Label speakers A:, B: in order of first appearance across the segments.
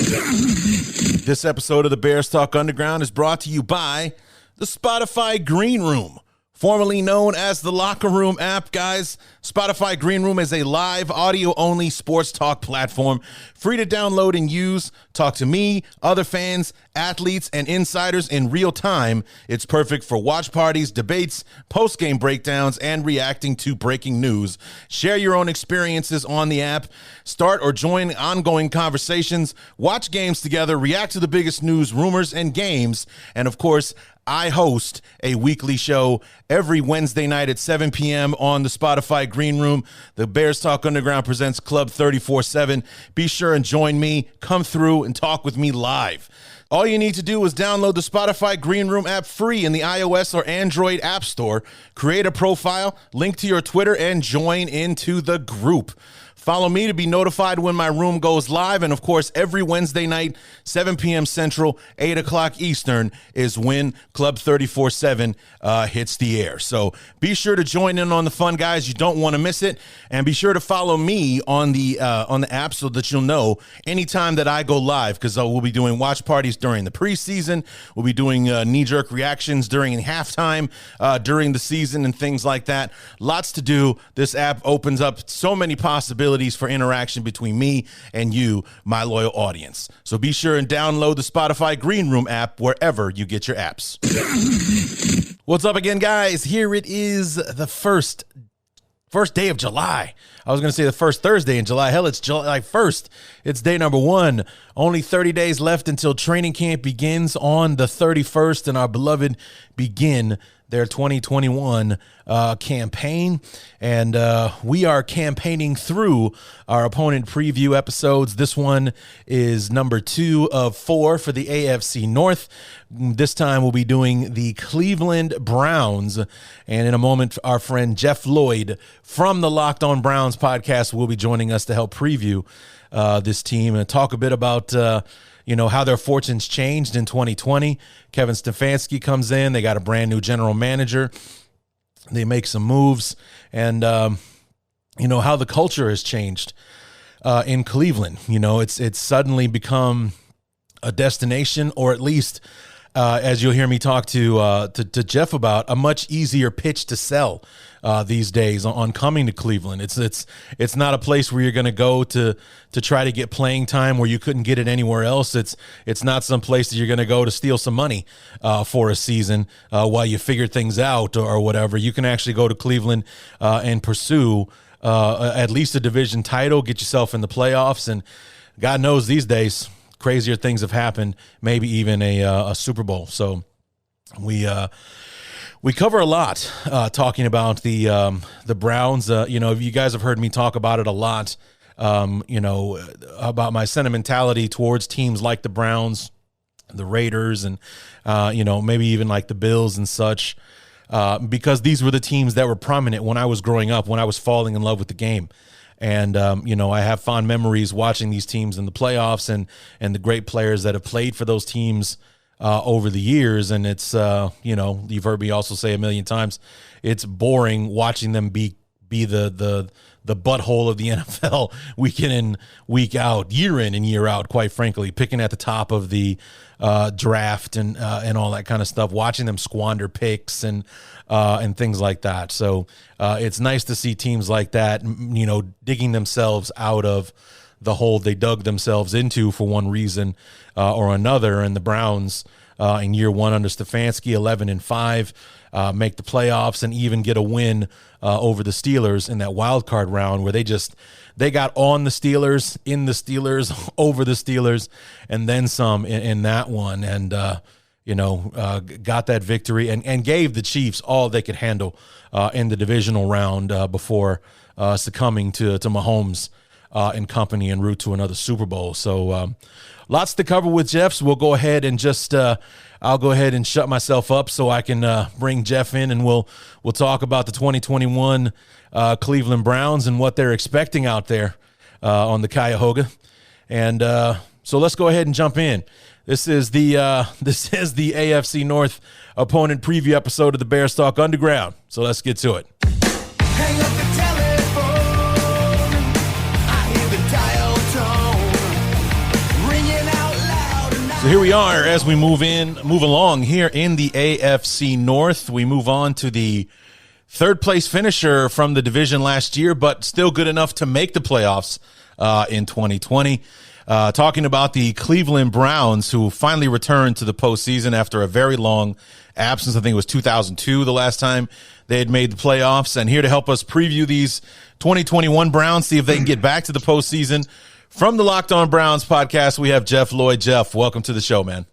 A: This episode of the Bears Talk Underground is brought to you by the Spotify Green Room, formerly known as the Locker Room app. Guys, Spotify Green Room is a live audio-only sports talk platform, free to download and use. Talk to me, other fans, athletes, and insiders in real time. It's perfect for watch parties, debates, post-game breakdowns, and reacting to breaking news. Share your own experiences on the app. Start or join ongoing conversations. Watch games together. React to the biggest news, rumors, and games. And, of course, I host a weekly show every Wednesday night at 7 p.m. on the Spotify Green Room. The Bears Talk Underground presents Club 34-7. Be sure and join me. Come through and talk with me live. All you need to do is download the Spotify Green Room app free in the iOS or Android App Store. Create a profile, link to your Twitter, and join into the group. Follow me to be notified when my room goes live. And, of course, every Wednesday night, 7 p.m. Central, 8 o'clock Eastern, is when Club 34-7 hits the air. So be sure to join in on the fun, guys. You don't want to miss it. And be sure to follow me on the app so that you'll know anytime that I go live, because we'll be doing watch parties during the preseason. We'll be doing knee-jerk reactions during halftime during the season and things like that. Lots to do. This app opens up so many possibilities for interaction between me and you, my loyal audience. So be sure and download the Spotify Green Room app wherever you get your apps. What's up again, guys? Here it is, the first day of July. I was going to say the first Thursday in July. Hell, it's July 1st. It's day number 1. Only 30 days left until training camp begins on the 31st, and our beloved begin their 2021 campaign. And we are campaigning through our opponent preview episodes. This one is number 2 of 4 for the AFC North. This time we'll be doing the Cleveland Browns. And in a moment, our friend Jeff Lloyd from the Locked On Browns podcast will be joining us to help preview this team and talk a bit about how their fortunes changed in 2020. Kevin Stefanski comes in. They got a brand new general manager. They make some moves, and how the culture has changed in Cleveland. It's suddenly become a destination, or at least, as you'll hear me talk to Jeff about, a much easier pitch to sell these days on coming to Cleveland. It's not a place where you're going to go to try to get playing time where you couldn't get it anywhere else. It's not some place that you're going to go to steal some money for a season while you figure things out or whatever. You can actually go to Cleveland and pursue at least a division title, get yourself in the playoffs, and God knows these days crazier things have happened, maybe even a Super Bowl. So we cover a lot talking about the Browns. You guys have heard me talk about it a lot, about my sentimentality towards teams like the Browns, the Raiders, and, maybe even like the Bills and such, because these were the teams that were prominent when I was growing up, when I was falling in love with the game. And, I have fond memories watching these teams in the playoffs and the great players that have played for those teams over the years. And it's, you've heard me also say a million times, it's boring watching them be the butthole of the NFL week in and week out, year in and year out, quite frankly, picking at the top of the draft and all that kind of stuff, watching them squander picks and things like that. So it's nice to see teams like that, digging themselves out of the hole they dug themselves into for one reason or another. And the Browns in year 1 under Stefanski, 11-5, make the playoffs and even get a win over the Steelers in that wild card round where they got on the Steelers, in the Steelers, over the Steelers, and then some in that one. And, got that victory and gave the Chiefs all they could handle in the divisional round before succumbing to Mahomes and company en route to another Super Bowl. So lots to cover with Jeff. So we'll go ahead and I'll go ahead and shut myself up so I can bring Jeff in, and we'll talk about the 2021 Cleveland Browns and what they're expecting out there on the Cuyahoga. And so let's go ahead and jump in. This is the AFC North opponent preview episode of the Bears Talk Underground. So let's get to it.
B: Hang up the telephone. I hear the dial tone ringing out.
A: So here we are as we move along here in the AFC North. We move on to the third place finisher from the division last year, but still good enough to make the playoffs in 2020. Talking about the Cleveland Browns, who finally returned to the postseason after a very long absence. I think it was 2002 the last time they had made the playoffs. And here to help us preview these 2021 Browns, see if they can get back to the postseason. From the Locked On Browns podcast, we have Jeff Lloyd. Jeff, welcome to the show, man.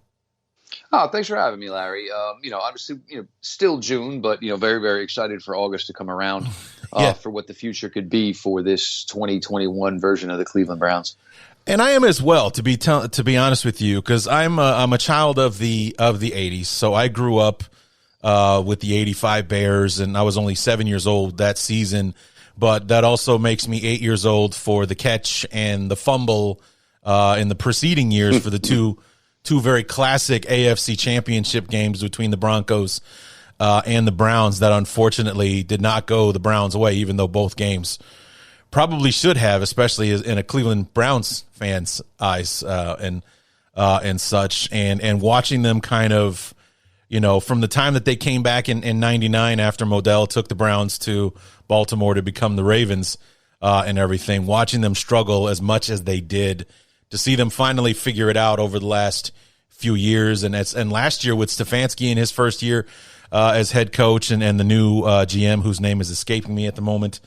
C: Oh, thanks for having me, Larry. Obviously, still June, but, very, very excited for August to come around for what the future could be for this 2021 version of the Cleveland Browns.
A: And I am as well, to be honest with you, because I'm a child of the 80s. So I grew up with the 85 Bears, and I was only 7 years old that season. But that also makes me 8 years old for the catch and the fumble in the preceding years for the two very classic AFC championship games between the Broncos and the Browns that unfortunately did not go the Browns' way, even though both games probably should have, especially in a Cleveland Browns fan's eyes and such. And watching them kind of, from the time that they came back in 99 after Modell took the Browns to Baltimore to become the Ravens and everything, watching them struggle as much as they did, to see them finally figure it out over the last few years. And last year with Stefanski in his first year as head coach and the new GM, whose name is escaping me at the moment,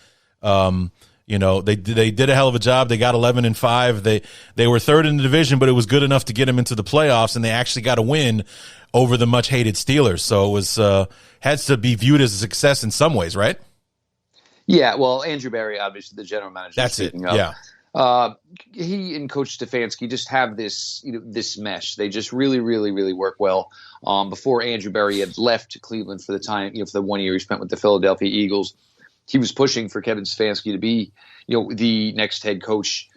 A: they did a hell of a job. They got 11-5. They were third in the division, but it was good enough to get them into the playoffs, and they actually got a win over the much hated Steelers. So it was has to be viewed as a success in some ways, right?
C: Yeah, well, Andrew Berry, obviously the general manager.
A: That's it.
C: Yeah. He and Coach Stefanski just have this, this mesh. They just really, really, really work well. Before Andrew Berry had left Cleveland for the time, for the 1 year he spent with the Philadelphia Eagles, he was pushing for Kevin Stefanski to be, the next head coach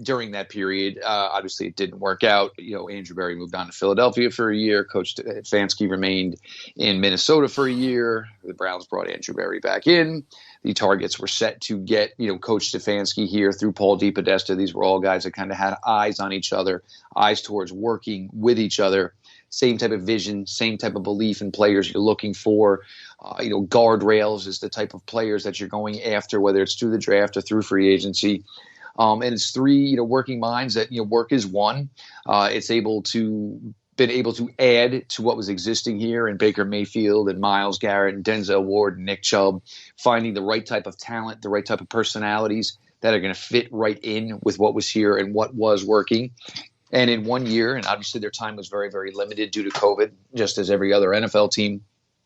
C: during that period. Obviously, it didn't work out. Andrew Berry moved on to Philadelphia for a year. Coach Stefanski remained in Minnesota for a year. The Browns brought Andrew Berry back in. The targets were set to get, Coach Stefanski here through Paul DePodesta. These were all guys that kind of had eyes on each other, eyes towards working with each other. Same type of vision, same type of belief in players you're looking for. Guardrails is the type of players that you're going after, whether it's through the draft or through free agency. And it's three, working minds that, work is one. It's been able to add to what was existing here in Baker Mayfield and Myles Garrett and Denzel Ward and Nick Chubb, finding the right type of talent, the right type of personalities that are going to fit right in with what was here and what was working. And in 1 year, and obviously their time was very, very limited due to COVID, just as every other NFL team.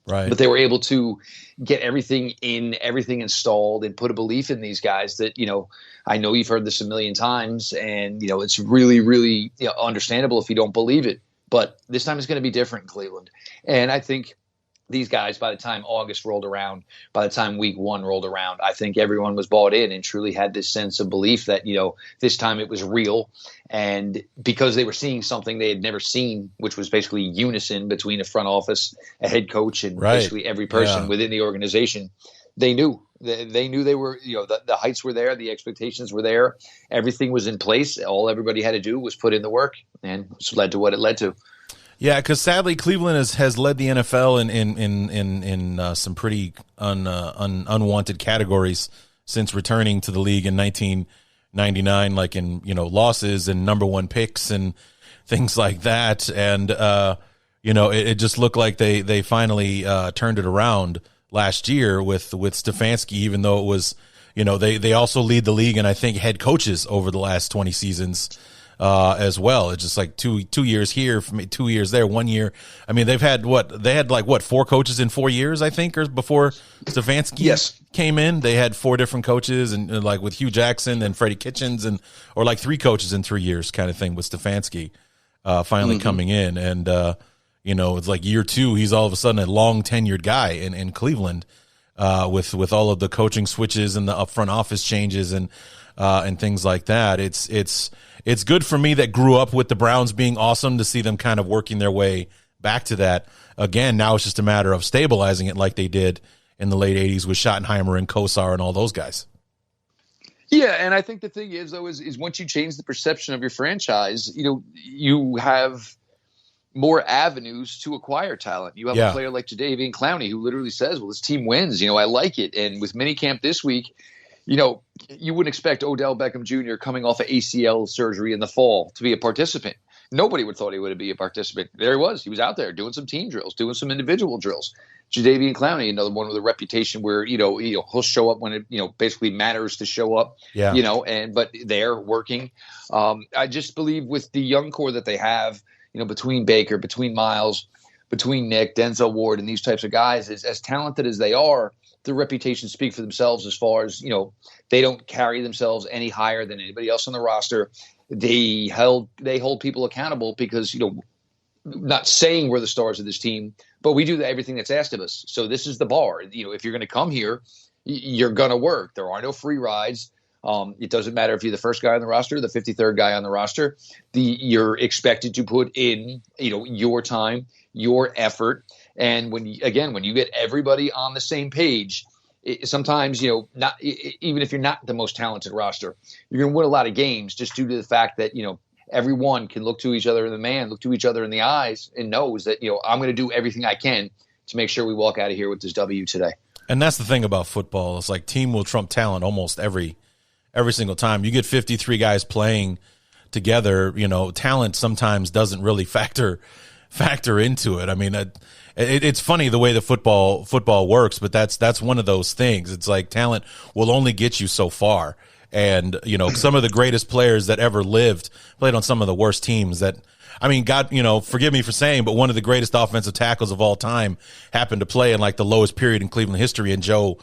A: Right.
C: But they were able to get everything installed and put a belief in these guys that, I know you've heard this a million times, and, it's really, really understandable if you don't believe it. But this time it's going to be different in Cleveland. And I think these guys, by the time August rolled around, by the time week one rolled around, I think everyone was bought in and truly had this sense of belief that, this time it was real. And because they were seeing something they had never seen, which was basically unison between a front office, a head coach, and basically every person within the organization, they knew. They knew they were, the heights were there, the expectations were there, everything was in place. All everybody had to do was put in the work, and it's led to what it led to.
A: Yeah, because sadly, Cleveland has led the NFL in some pretty unwanted categories since returning to the league in 1999, like in losses and number one picks and things like that. And it just looked like they finally turned it around last year with Stefanski, even though it was they also lead the league in I think head coaches over the last 20 seasons. As well. It's just like two years here, 2 years there, 1 year. I mean, they had 4 coaches in 4 years, I think, or before Stefanski came in. They had 4 different coaches, and like with Hugh Jackson and Freddie Kitchens, or like 3 coaches in 3 years kind of thing with Stefanski finally coming in. And, it's like year 2, he's all of a sudden a long tenured guy in Cleveland with all of the coaching switches and the upfront office changes and things like that. It's good for me that grew up with the Browns being awesome to see them kind of working their way back to that. Again, now it's just a matter of stabilizing it like they did in the late 80s with Schottenheimer and Kosar and all those guys.
C: Yeah, and I think the thing is, though, is once you change the perception of your franchise, you have more avenues to acquire talent. You have a player like Jadeveon Clowney who literally says, well, this team wins. I like it. And with minicamp this week, you wouldn't expect Odell Beckham Jr. coming off of ACL surgery in the fall to be a participant. Nobody would thought he would be a participant. There he was. He was out there doing some team drills, doing some individual drills. Jadeveon Clowney, another one with a reputation where he'll show up when it basically matters to show up. But they're working. I just believe with the young core that they have, between Baker, between Miles, between Nick, Denzel Ward, and these types of guys, as talented as they are, their reputations speak for themselves as far as they don't carry themselves any higher than anybody else on the roster. They hold people accountable because not saying we're the stars of this team, but we do everything that's asked of us. So this is the bar. If you're going to come here, you're going to work. There are no free rides. It doesn't matter if you're the first guy on the roster, the 53rd guy on the roster. You're expected to put in, your time, your effort, and when you get everybody on the same page, sometimes not even if you're not the most talented roster, you're going to win a lot of games just due to the fact that everyone can look to each other look to each other in the eyes, and knows that I'm going to do everything I can to make sure we walk out of here with this W today. And
A: that's the thing about football. It's like team will trump talent almost every single time. You get 53 guys playing together, talent sometimes doesn't really factor into it. I mean, it's funny the way the football works, but that's one of those things. It's like talent will only get you so far. And, some of the greatest players that ever lived played on some of the worst teams God, forgive me for saying, but one of the greatest offensive tackles of all time happened to play in like the lowest period in Cleveland history, and Joe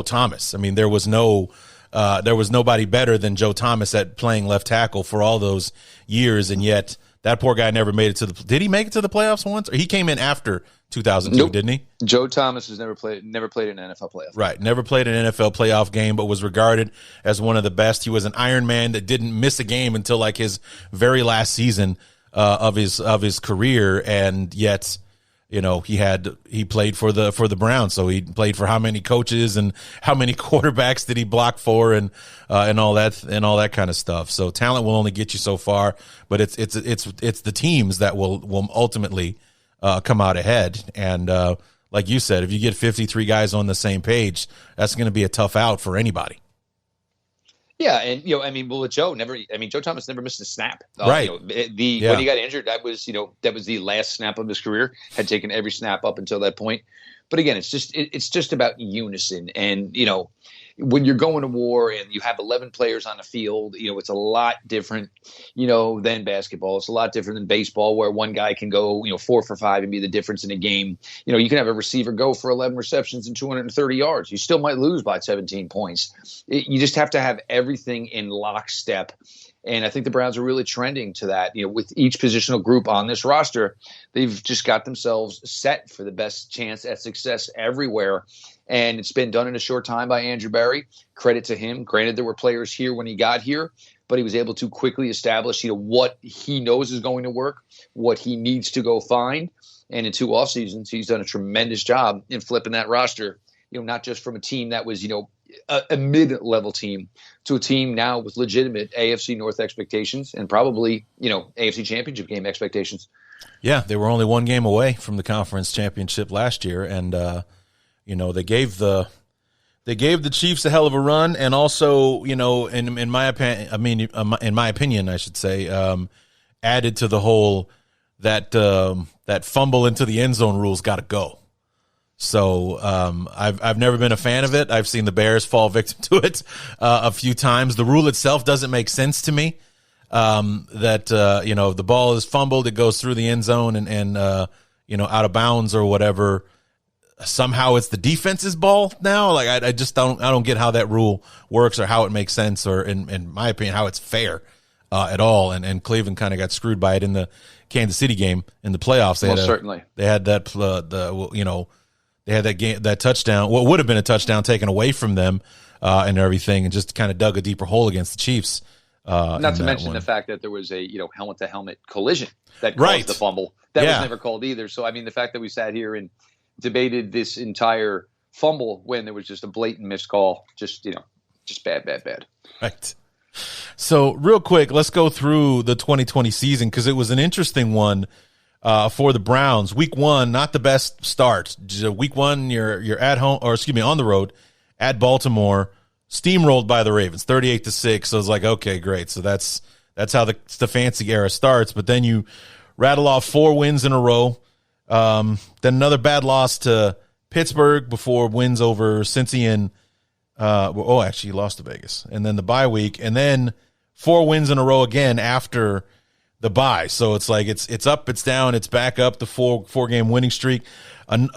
A: Thomas. I mean, there was nobody better than Joe Thomas at playing left tackle for all those years, and yet that poor guy never made it to the. Did he make it to the playoffs once? Or he came in after 2002, nope. Didn't he?
C: Joe Thomas has never played an NFL playoff.
A: Right, never played an NFL playoff game, but was regarded as one of the best. He was an Iron Man that didn't miss a game until like his very last season of his career, and yet. He played for the Browns, so he played for how many coaches and how many quarterbacks did he block for, and all that kind of stuff. So talent will only get you so far, but it's the teams that will ultimately come out ahead. And like you said, if you get 53 guys on the same page, that's going to be a tough out for anybody.
C: Yeah, and with Joe Joe Thomas never missed a snap.
A: Right.
C: When he got injured, that was the last snap of his career. Had taken every snap up until that point. But again, it's just about unison, and when you're going to war and you have 11 players on the field, it's a lot different, than basketball. It's a lot different than baseball, where one guy can go, 4 for 5 and be the difference in a game. You can have a receiver go for 11 receptions and 230 yards. You still might lose by 17 points. You just have to have everything in lockstep. And I think the Browns are really trending to that. With each positional group on this roster, they've just got themselves set for the best chance at success everywhere. And it's been done in a short time by Andrew Berry. Credit to him. Granted, there were players here when he got here, but he was able to quickly establish, what he knows is going to work, what he needs to go find. And in 2 off seasons, he's done a tremendous job in flipping that roster, not just from a team that was, a mid-level team to a team now with legitimate AFC North expectations and probably, AFC Championship game expectations.
A: Yeah, they were only 1 game away from the conference championship last year, and they gave the Chiefs a hell of a run, and also, in my opinion, I should say, added to the whole that fumble into the end zone rule's got to go. So I've never been a fan of it. I've seen the Bears fall victim to it a few times. The rule itself doesn't make sense to me. That the ball is fumbled, it goes through the end zone and out of bounds or whatever. Somehow it's the defense's ball now. Like I just don't get how that rule works or how it makes sense or in my opinion how it's fair at all. And Cleveland kind of got screwed by it in the Kansas City game in the playoffs.
C: Certainly
A: they had that they had that touchdown, what would have been a touchdown taken away from them and everything, and just kind of dug a deeper hole against the Chiefs.
C: Not to mention the fact that there was a helmet-to-helmet collision that caused the fumble. That was never called either. So, the fact that we sat here and debated this entire fumble when there was just a blatant missed call, just, Just bad.
A: Right. So real quick, let's go through the 2020 season because it was an interesting one for the Browns. Week 1, not the best start. Week 1, you're at home, or excuse me, on the road at Baltimore, steamrolled by the Ravens, 38-6. So it's like, okay, great. So that's how the Stefanski era starts. But then you rattle off 4 wins in a row. Then another bad loss to Pittsburgh before wins over Cincy and actually you lost to Vegas. And then the bye week, and then 4 wins in a row again after the bye. So it's like it's up, it's down, it's back up, the four game winning streak.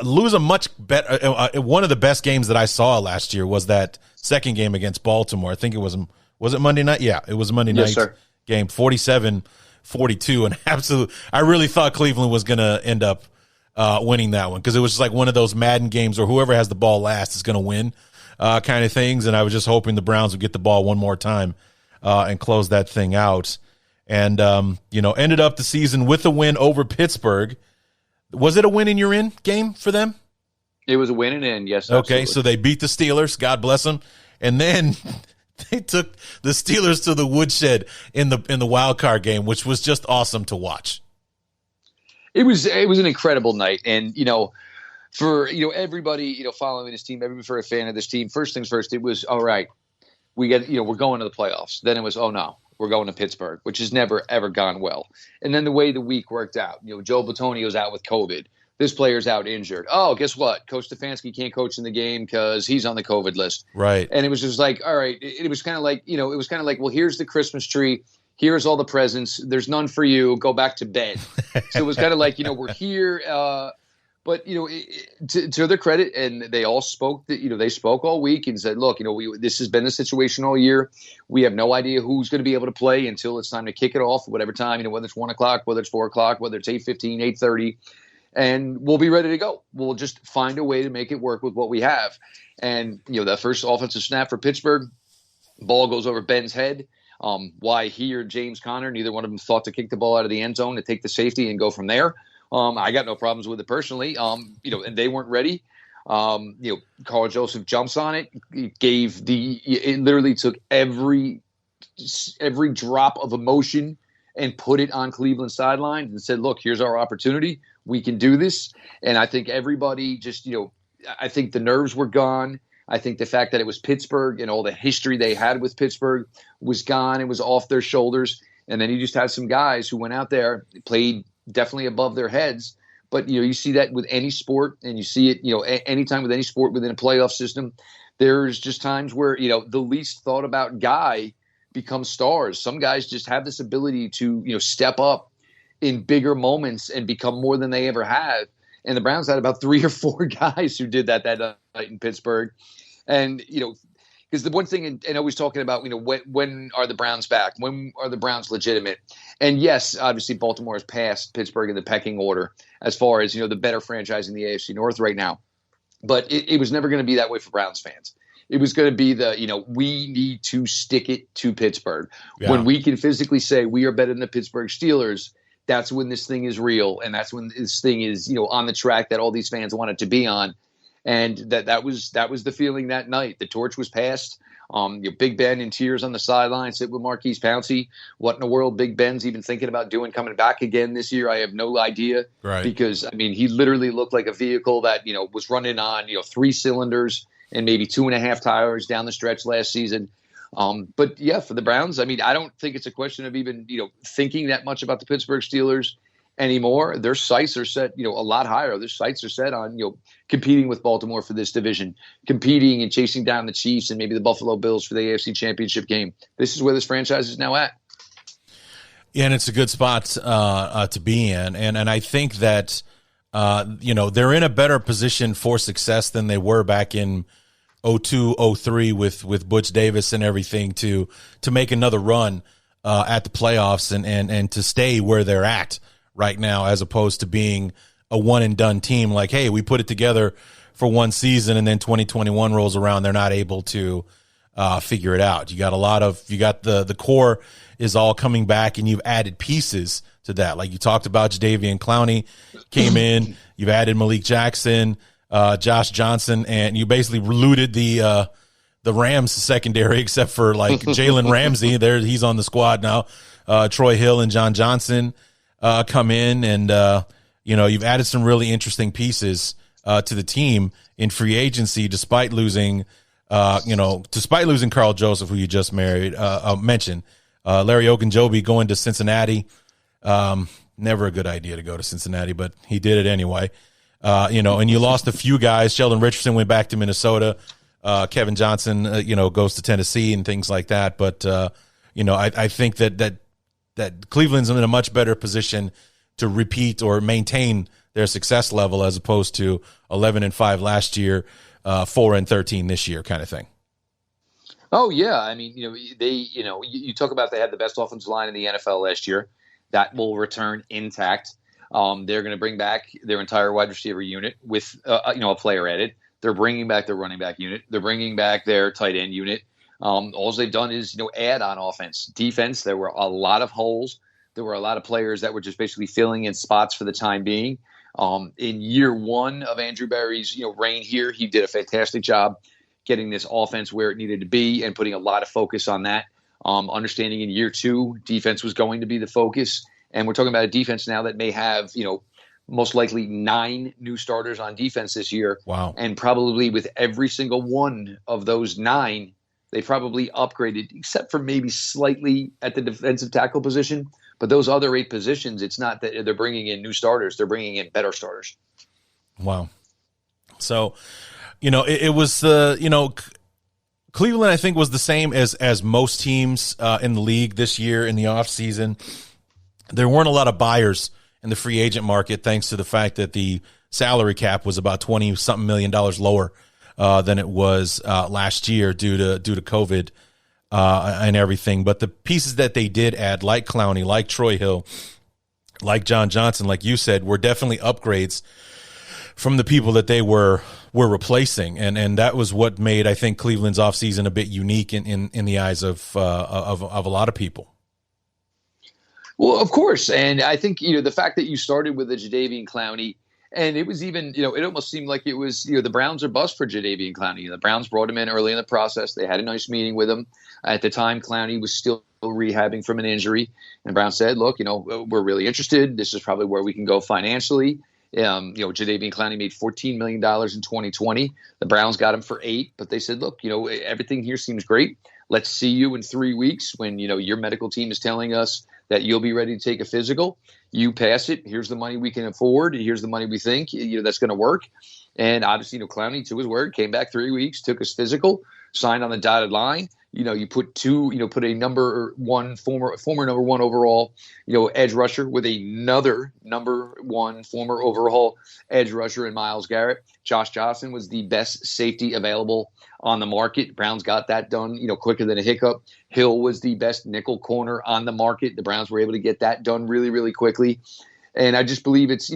A: Lose a much better one of the best games that I saw last year was that second game against Baltimore. I think it was it Monday night? Yeah, it was a Monday night game, 47-42, and absolute. I really thought Cleveland was going to end up winning that one because it was just like one of those Madden games where whoever has the ball last is going to win kind of things. And I was just hoping the Browns would get the ball one more time and close that thing out. And, ended up the season with a win over Pittsburgh. Was it a win and you're in game for them?
C: It was a win and in, yes.
A: Okay,
C: absolutely.
A: so they beat the Steelers. God bless them. And then they took the Steelers to the woodshed in the wild card game, which was just awesome to watch.
C: It was an incredible night. And, for, everybody, following this team, everybody for a fan of this team, first things first, it was, all right, we're going to the playoffs. Then it was, oh no, we're going to Pittsburgh, which has never, ever gone well. And then the way the week worked out, Joe Bitonio's out with COVID. This player's out injured. Oh, guess what? Coach Stefanski can't coach in the game because he's on the COVID list.
A: Right.
C: And it was just like, all right, it was kind of like, well, here's the Christmas tree. Here's all the presents. There's none for you. Go back to bed. So it was kind of like, we're here. But, to their credit, and they all spoke, they spoke all week and said, look, this has been the situation all year. We have no idea who's going to be able to play until it's time to kick it off, whatever time, whether it's 1 o'clock, whether it's 4 o'clock, whether it's 8:15, 8:30, and we'll be ready to go. We'll just find a way to make it work with what we have. And, that first offensive snap for Pittsburgh, ball goes over Ben's head. Why he or James Conner, neither one of them thought to kick the ball out of the end zone to take the safety and go from there. I got no problems with it personally. And they weren't ready. Carl Joseph jumps on it. It literally took every drop of emotion and put it on Cleveland sidelines and said, look, here's our opportunity. We can do this. And I think everybody just, I think the nerves were gone. I think the fact that it was Pittsburgh and all the history they had with Pittsburgh was gone. It was off their shoulders. And then you just had some guys who went out there, played definitely above their heads. But, you see that with any sport, and you see it, anytime with any sport within a playoff system. There's just times where, the least thought about guy becomes stars. Some guys just have this ability to, step up in bigger moments and become more than they ever have. And the Browns had about 3 or 4 guys who did that night in Pittsburgh. And, because the one thing, and always talking about, when are the Browns back? When are the Browns legitimate? And yes, obviously Baltimore has passed Pittsburgh in the pecking order as far as, the better franchise in the AFC North right now. But it was never going to be that way for Browns fans. It was going to be we need to stick it to Pittsburgh. Yeah. When we can physically say we are better than the Pittsburgh Steelers, that's when this thing is real. And that's when this thing is, on the track that all these fans want it to be on. And that was the feeling that night. The torch was passed. Big Ben in tears on the sideline, sit with Marquise Pouncey. What in the world Big Ben's even thinking about doing coming back again this year? I have no idea. Right. Because, he literally looked like a vehicle that, was running on, 3 cylinders and maybe 2.5 tires down the stretch last season. But yeah, for the Browns, I don't think it's a question of even, thinking that much about the Pittsburgh Steelers anymore. Their sights are set, a lot higher. Their sights are set on, competing with Baltimore for this division, competing and chasing down the Chiefs and maybe the Buffalo Bills for the AFC Championship game. This is where this franchise is now at.
A: Yeah, and it's a good spot to be in. And I think that, they're in a better position for success than they were back in 2002, 2003 with Butch Davis and everything to make another run at the playoffs and to stay where they're at right now, as opposed to being a one and done team. Like, hey, we put it together for one season and then 2021 rolls around, they're not able to figure it out. You got the core is all coming back, and you've added pieces to that. Like you talked about, Jadeveon Clowney came in, you've added Malik Jackson, Josh Johnson, and you basically looted the the Rams secondary, except for like Jalen Ramsey. He's on the squad now. Troy Hill and John Johnson come in, and you've added some really interesting pieces to the team in free agency, despite losing Carl Joseph, who you just mentioned. Larry Ogunjobi going to Cincinnati. Never a good idea to go to Cincinnati, but he did it anyway. And you lost a few guys. Sheldon Richardson went back to Minnesota. Kevin Johnson, goes to Tennessee and things like that. But, I think that Cleveland's in a much better position to repeat or maintain their success level as opposed to 11-5 last year, 4-13 this year kind of thing.
C: Oh yeah. I mean, you talk about they had the best offensive line in the NFL last year. That will return intact. They're going to bring back their entire wide receiver unit with, a player added. They're bringing back their running back unit. They're bringing back their tight end unit. All they've done is, add on offense. Defense, there were a lot of holes. There were a lot of players that were just basically filling in spots for the time being. In year one of Andrew Berry's, reign here, he did a fantastic job getting this offense where it needed to be and putting a lot of focus on that. Understanding in year two, defense was going to be the focus. And we're talking about a defense now that may have, most likely 9 new starters on defense this year.
A: Wow.
C: And probably with every single one of those 9, they probably upgraded, except for maybe slightly at the defensive tackle position. But those other 8 positions, it's not that they're bringing in new starters. They're bringing in better starters.
A: Wow. So, it was, Cleveland, I think, was the same as most teams in the league this year in the offseason. There weren't a lot of buyers in the free agent market, thanks to the fact that the salary cap was about $20-something million lower than it was last year due to COVID and everything. But the pieces that they did add, like Clowney, like Troy Hill, like John Johnson, like you said, were definitely upgrades from the people that they were replacing, and that was what made, I think, Cleveland's offseason a bit unique in the eyes of a lot of people.
C: Well, of course. And I think, the fact that you started with a Jadeveon Clowney, and it was even, it almost seemed like it was, the Browns are bust for Jadeveon Clowney. The Browns brought him in early in the process. They had a nice meeting with him. At the time, Clowney was still rehabbing from an injury. And Brown said, look, we're really interested. This is probably where we can go financially. Jadeveon Clowney made $14 million in 2020. The Browns got him for $8 million, but they said, look, everything here seems great. Let's see you in 3 weeks when, your medical team is telling us that you'll be ready to take a physical. You pass it. Here's the money we can afford. Here's the money we think, that's going to work. And obviously, Clowney, to his word, came back 3 weeks, took his physical, signed on the dotted line. You put a number one former number one overall, edge rusher with another number one former overall edge rusher in Myles Garrett. Josh Johnson was the best safety available on the market. Browns got that done, quicker than a hiccup. Hill was the best nickel corner on the market. The Browns were able to get that done really, really quickly. And I just believe it's,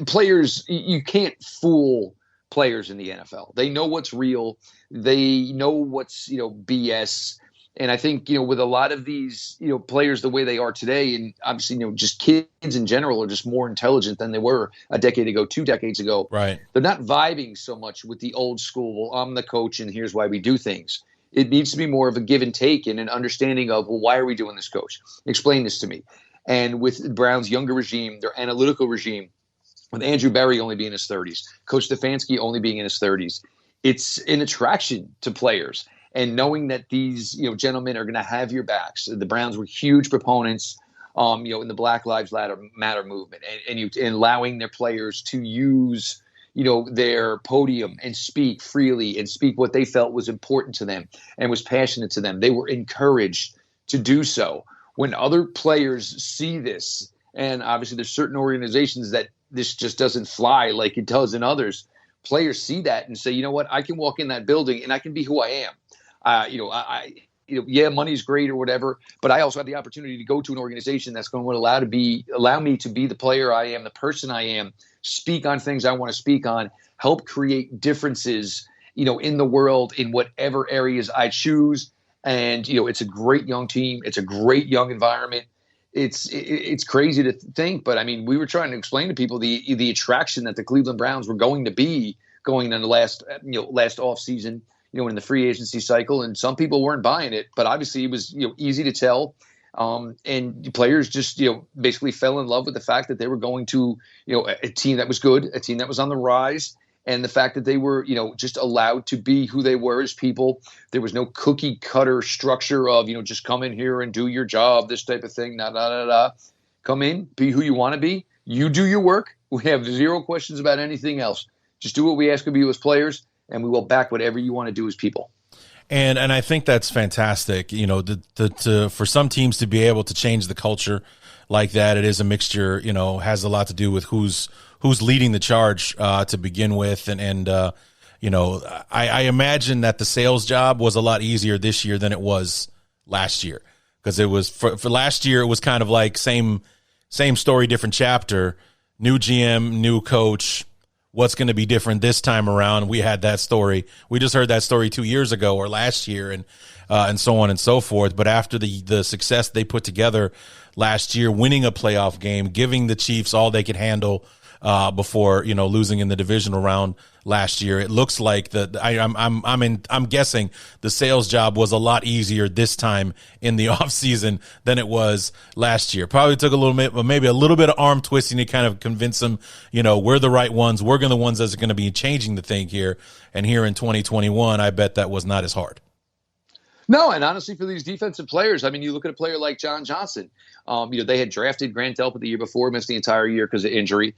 C: players, you can't fool players in the NFL. They know what's real. They know what's, BS. And I think, with a lot of these, players the way they are today, and obviously, just kids in general are just more intelligent than they were a decade ago, 2 decades ago.
A: Right.
C: They're not vibing so much with the old school, well, I'm the coach and here's why we do things. It needs to be more of a give and take and an understanding of, well, why are we doing this, coach? Explain this to me. And with Brown's younger regime, their analytical regime, with Andrew Berry only being in his 30s, Coach Stefanski only being in his 30s, it's an attraction to players. And knowing that these, gentlemen are going to have your backs. The Browns were huge proponents, in the Black Lives Matter movement, and allowing their players to use, their podium and speak freely and speak what they felt was important to them and was passionate to them. They were encouraged to do so. When other players see this, and obviously there's certain organizations that this just doesn't fly like it does in others, players see that and say, you know what, I can walk in that building and I can be who I am. Yeah, money's great or whatever, but I also have the opportunity to go to an organization that's going to allow me to be the player I am, the person I am, speak on things I want to speak on, help create differences, in the world in whatever areas I choose. And, it's a great young team. It's a great young environment. It's crazy to think, but I mean, we were trying to explain to people the attraction that the Cleveland Browns were going to be going in the last off season. in the free agency cycle, and some people weren't buying it, but obviously it was, easy to tell. And players just, basically fell in love with the fact that they were going to, a team that was good, a team that was on the rise, and the fact that they were, just allowed to be who they were as people. There was no cookie cutter structure of, just come in here and do your job, this type of thing. Come in, be who you want to be. You do your work. We have zero questions about anything else. Just do what we ask of you as players, and we will back whatever you want to do as people.
A: And I think that's fantastic. For some teams to be able to change the culture like that, it is a mixture. Has a lot to do with who's leading the charge to begin with, I imagine that the sales job was a lot easier this year than it was last year, because it was for last year it was kind of like same story, different chapter, new GM, new coach. What's going to be different this time around? We had that story. We just heard that story 2 years ago or last year, and so on and so forth. But after the success they put together last year, winning a playoff game, giving the Chiefs all they could handle before losing in the divisional round last year, it looks like I'm guessing the sales job was a lot easier this time in the offseason than it was last year. Probably took a little bit, but maybe a little bit of arm twisting to kind of convince them, we're the right ones. We're the ones that's going to be changing the thing here. And here in 2021, I bet that was not as hard.
C: No, and honestly, for these defensive players, you look at a player like John Johnson. They had drafted Grant Delpit the year before, missed the entire year because of injury.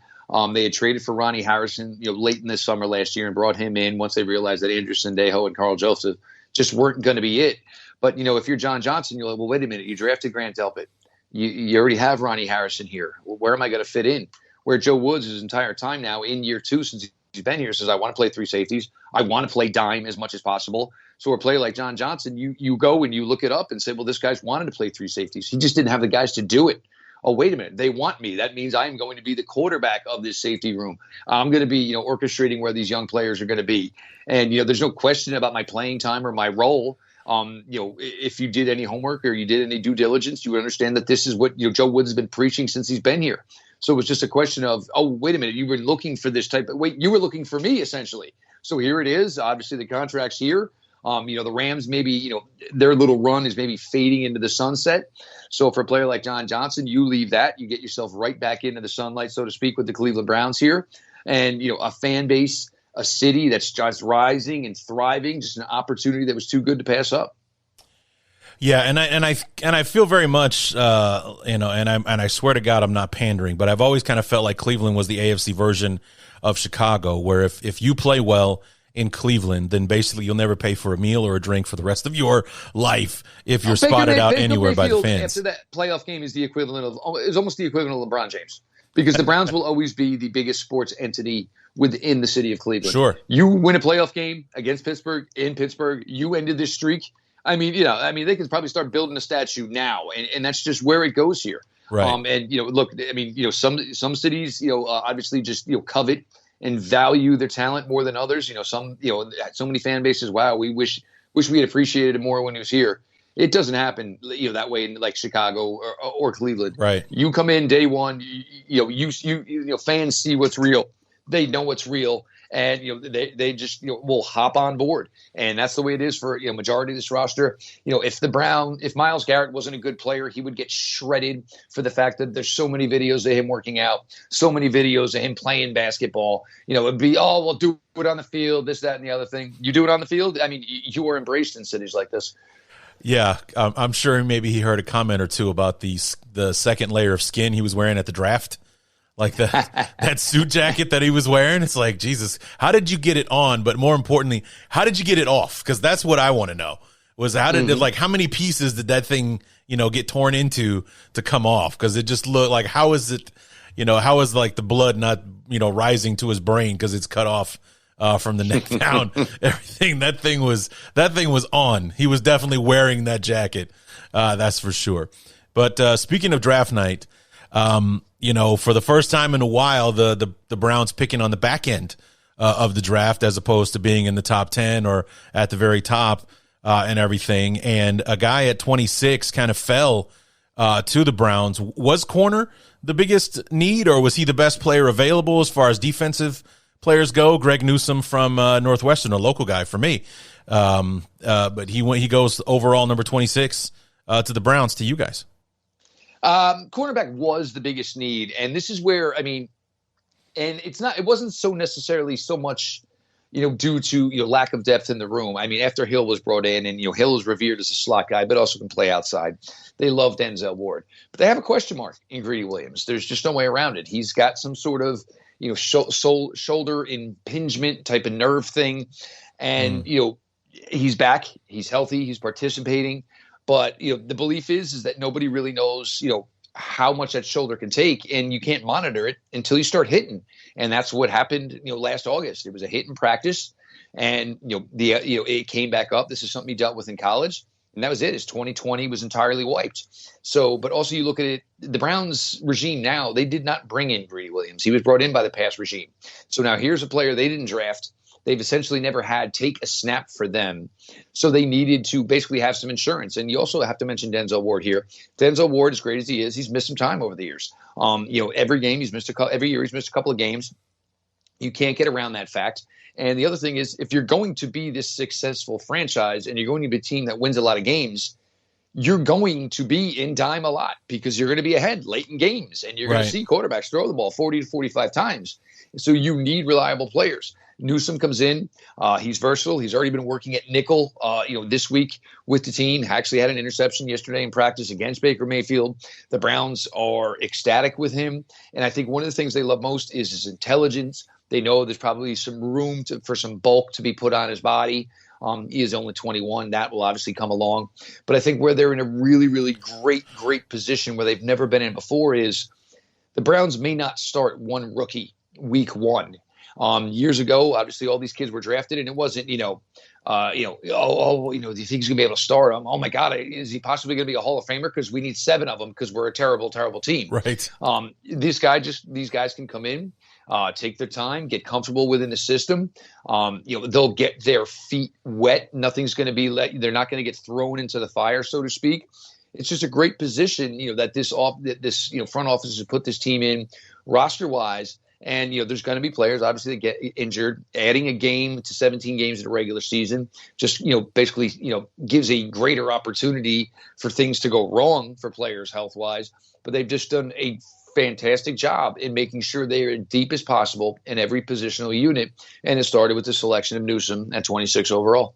C: They had traded for Ronnie Harrison, late in this summer last year, and brought him in once they realized that Andrew Sendejo and Carl Joseph just weren't going to be it. But, if you're John Johnson, you're like, well, wait a minute. You drafted Grant Delpit. You already have Ronnie Harrison here. Well, where am I going to fit in? Where Joe Woods his entire time now in year 2 since he's been here says, I want to play 3 safeties. I want to play dime as much as possible. So a player like John Johnson, you go and you look it up and say, well, this guy's wanted to play 3 safeties. He just didn't have the guys to do it. Oh, wait a minute. They want me. That means I am going to be the quarterback of this safety room. I'm going to be, orchestrating where these young players are going to be. And, there's no question about my playing time or my role. If you did any homework or you did any due diligence, you would understand that this is what, Joe Woods has been preaching since he's been here. So it was just a question of, oh, wait a minute. You were looking for this type of, you were looking for me, essentially. So here it is. Obviously, the contract's here. The Rams maybe, their little run is maybe fading into the sunset. So for a player like John Johnson, you leave that, you get yourself right back into the sunlight, so to speak, with the Cleveland Browns here. And, a fan base, a city that's just rising and thriving, just an opportunity that was too good to pass up.
A: Yeah, and I feel very much, and I swear to God, I'm not pandering, but I've always kind of felt like Cleveland was the AFC version of Chicago, where if you play well in Cleveland, then basically you'll never pay for a meal or a drink for the rest of your life if you're spotted out anywhere by the fans.
C: After that playoff game is almost the equivalent of LeBron James, because the Browns will always be the biggest sports entity within the city of Cleveland.
A: Sure.
C: You win a playoff game against Pittsburgh in Pittsburgh, you ended this streak. They could probably start building a statue now, and that's just where it goes here.
A: Right.
C: Some cities, obviously just, covet and value their talent more than others. So many fan bases, wow, we wish we had appreciated it more when he was here. It doesn't happen, that way in like Chicago or Cleveland.
A: Right.
C: You come in day one, fans see what's real. They know what's real. And, they just, will hop on board. And that's the way it is for, majority of this roster. If Myles Garrett wasn't a good player, he would get shredded for the fact that there's so many videos of him working out, so many videos of him playing basketball. It'd be, we'll do it on the field, this, that, and the other thing. You do it on the field? You are embraced in cities like this.
A: Yeah, I'm sure maybe he heard a comment or two about the second layer of skin he was wearing at the draft. Like that suit jacket that he was wearing. It's like, Jesus, how did you get it on? But more importantly, how did you get it off? Because that's what I want to know. Was how did how many pieces did that thing, get torn into to come off? Because it just looked like, how is it, how is like the blood not, rising to his brain because it's cut off from the neck down? Everything, that thing was on. He was definitely wearing that jacket. That's for sure. But speaking of draft night, for the first time in a while, the Browns picking on the back end of the draft as opposed to being in the top 10 or at the very top and everything. And a guy at 26 kind of fell to the Browns. Was corner the biggest need, or was he the best player available as far as defensive players go. Greg Newsome from Northwestern, a local guy for me. But he goes overall number 26 to the Browns, to you guys.
C: Cornerback was the biggest need. And this is where, and it wasn't so necessarily so much, due to, lack of depth in the room. After Hill was brought in and, Hill is revered as a slot guy, but also can play outside. They love Denzel Ward, but they have a question mark in Greedy Williams. There's just no way around it. He's got some sort of, shoulder impingement type of nerve thing. And, he's back, he's healthy, he's participating. But, the belief is that nobody really knows, how much that shoulder can take, and you can't monitor it until you start hitting. And that's what happened, last August. It was a hit in practice, and, it came back up. This is something he dealt with in college, and that was it. His 2020 was entirely wiped. So, but also you look at it, the Browns regime now, they did not bring in Greedy Williams. He was brought in by the past regime. So now here's a player they didn't draft. They've essentially never had take a snap for them. So they needed to basically have some insurance. And you also have to mention Denzel Ward here. Denzel Ward, as great as he is, he's missed some time over the years. Every game every year he's missed a couple of games. You can't get around that fact. And the other thing is, if you're going to be this successful franchise and you're going to be a team that wins a lot of games, you're going to be in dime a lot because you're going to be ahead late in games, and you're going to see quarterbacks throw the ball 40 to 45 times. So you need reliable players. Newsome comes in. He's versatile. He's already been working at nickel, this week with the team. Actually had an interception yesterday in practice against Baker Mayfield. The Browns are ecstatic with him. And I think one of the things they love most is his intelligence. They know there's probably some room for some bulk to be put on his body. He is only 21. That will obviously come along. But I think where they're in a really, really great position where they've never been in before is the Browns may not start one rookie week one. Years ago, obviously, all these kids were drafted, and it wasn't, do you think he's going to be able to start him? Oh, my God, is he possibly going to be a Hall of Famer? Because we need 7 of them because we're a terrible, terrible team.
A: Right.
C: These guys can come in, take their time, get comfortable within the system. They'll get their feet wet. Nothing's going to be they're not going to get thrown into the fire, so to speak. It's just a great position, that this front office has put this team in roster-wise. And, there's going to be players, obviously, that get injured. Adding a game to 17 games in the regular season just, basically, gives a greater opportunity for things to go wrong for players health-wise. But they've just done a fantastic job in making sure they are as deep as possible in every positional unit. And it started with the selection of Newsome at 26 overall.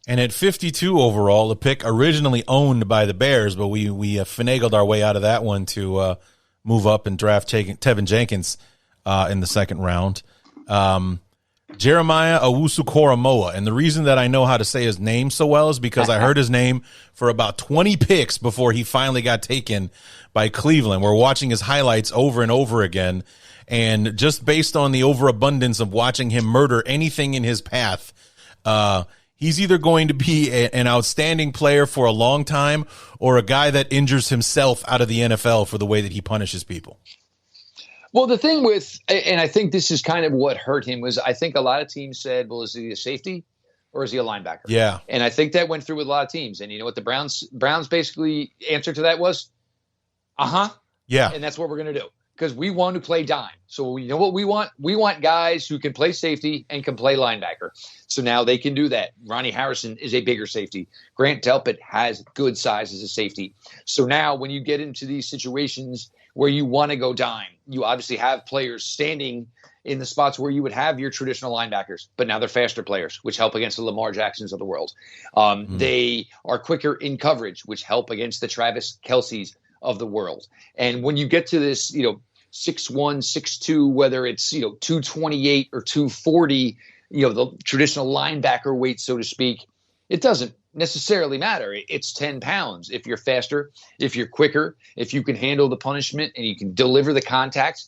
A: And at 52 overall, a pick originally owned by the Bears, but we finagled our way out of that one to move up and draft Tevin Jenkins in the second round. Jeremiah Owusu-Koramoah. And the reason that I know how to say his name so well is because I heard his name for about 20 picks before he finally got taken by Cleveland. We're watching his highlights over and over again. And just based on the overabundance of watching him murder anything in his path, he's either going to be an outstanding player for a long time or a guy that injures himself out of the NFL for the way that he punishes people.
C: Well, the thing with, and I think this is kind of what hurt him, was I think a lot of teams said, well, is he a safety or is he a linebacker?
A: Yeah. And
C: I think that went through with a lot of teams. And you know what the Browns basically answer to that was? Yeah. And that's what we're going to do because we want to play dime. So you know what we want? We want guys who can play safety and can play linebacker. So now they can do that. Ronnie Harrison is a bigger safety. Grant Delpit has good size as a safety. So now when you get into these situations where you want to go dime, you obviously have players standing in the spots where you would have your traditional linebackers, but now they're faster players, which help against the Lamar Jacksons of the world. They are quicker in coverage, which help against the Travis Kelce's of the world. And when you get to this, 6'1", 6'2", whether it's, 228 or 240, the traditional linebacker weight, so to speak, it doesn't necessarily matter. It's 10 pounds. If you're faster, if you're quicker, if you can handle the punishment and you can deliver the contact,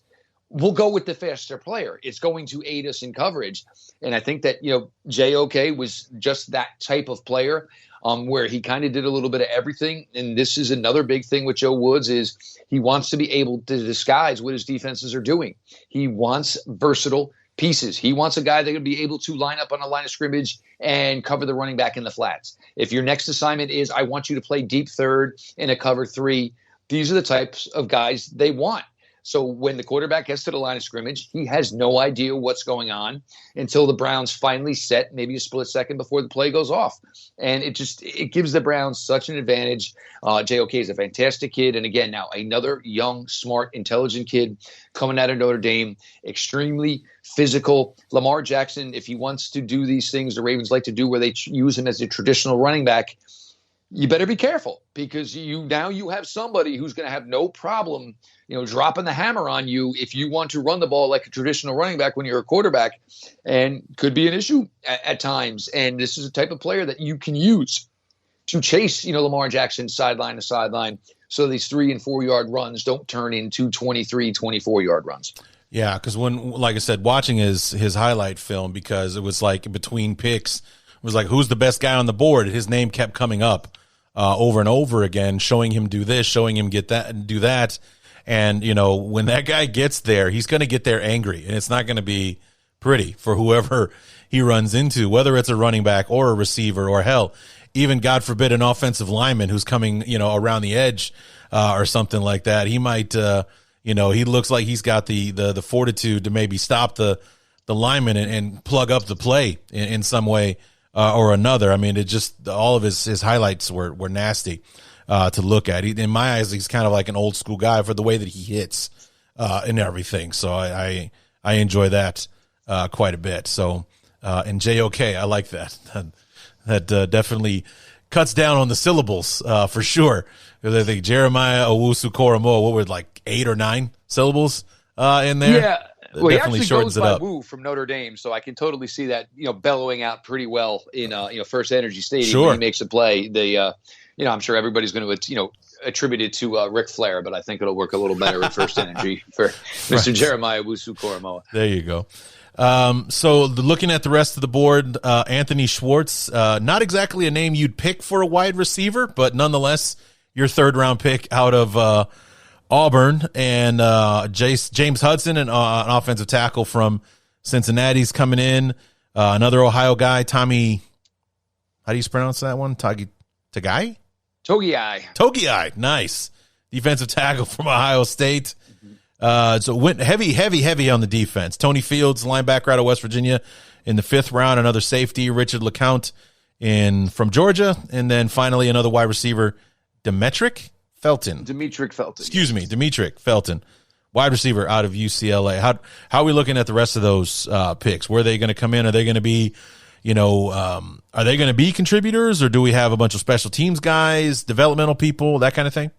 C: we'll go with the faster player. It's going to aid us in coverage. And I think that, JOK was just that type of player where he kind of did a little bit of everything. And this is another big thing with Joe Woods is he wants to be able to disguise what his defenses are doing. He wants versatile pieces. He wants a guy that can be able to line up on a line of scrimmage and cover the running back in the flats. If your next assignment is, I want you to play deep third in a cover 3, these are the types of guys they want. So when the quarterback gets to the line of scrimmage, he has no idea what's going on until the Browns finally set maybe a split second before the play goes off. And it gives the Browns such an advantage. JOK is a fantastic kid. And again, now another young, smart, intelligent kid coming out of Notre Dame, extremely physical. Lamar Jackson, if he wants to do these things the Ravens like to do where they use him as a traditional running back, you better be careful, because you have somebody who's going to have no problem, dropping the hammer on you if you want to run the ball like a traditional running back when you're a quarterback, and could be an issue at times. And this is a type of player that you can use to chase, Lamar Jackson sideline to sideline, so these 3 and 4 yard runs don't turn into 23, 24 yard runs.
A: Yeah, because like I said, watching his highlight film, because it was like between picks, it was like, who's the best guy on the board? His name kept coming up over and over again, showing him do this, showing him get that and do that. And, when that guy gets there, he's going to get there angry, and it's not going to be pretty for whoever he runs into, whether it's a running back or a receiver, or hell, even, God forbid, an offensive lineman who's coming, around the edge or something like that. He might, he looks like he's got the fortitude to maybe stop the lineman and plug up the play in some way or another. I mean, it just, all of his highlights were nasty to look at. In my eyes, he's kind of like an old school guy for the way that he hits and everything. So I enjoy that quite a bit. So, and JOK, I like that. That definitely cuts down on the syllables for sure. I think Jeremiah Owusu-Koramoah, what were like 8 or 9 syllables in there?
C: Yeah. Well,
A: definitely
C: he actually
A: shortens
C: goes
A: it
C: by
A: up.
C: Wu from Notre Dame, so I can totally see that, bellowing out pretty well in, First Energy Stadium
A: Sure.
C: when he makes a play. I'm sure everybody's going to, attribute it to Ric Flair, but I think it'll work a little better at First Energy for Mr.
A: Right.
C: Jeremiah Owusu-Koramoah.
A: There you go. So looking at the rest of the board, Anthony Schwartz, not exactly a name you'd pick for a wide receiver, but nonetheless, your 3rd round pick out of Auburn, and James Hudson, an offensive tackle from Cincinnati's coming in. Another Ohio guy, Tommy, how do you pronounce that one? Togiai? Togiai, nice. Defensive tackle from Ohio State. So went heavy on the defense. Tony Fields, linebacker out of West Virginia, in the 5th round. Another safety, Richard LeCounte from Georgia, and then finally another wide receiver, Demetric Felton. Excuse me, Demetric Felton, wide receiver out of UCLA. How are we looking at the rest of those picks? Where are they going to come in? Are they going to be, are they going to be contributors, or do we have a bunch of special teams guys, developmental people, that kind of thing?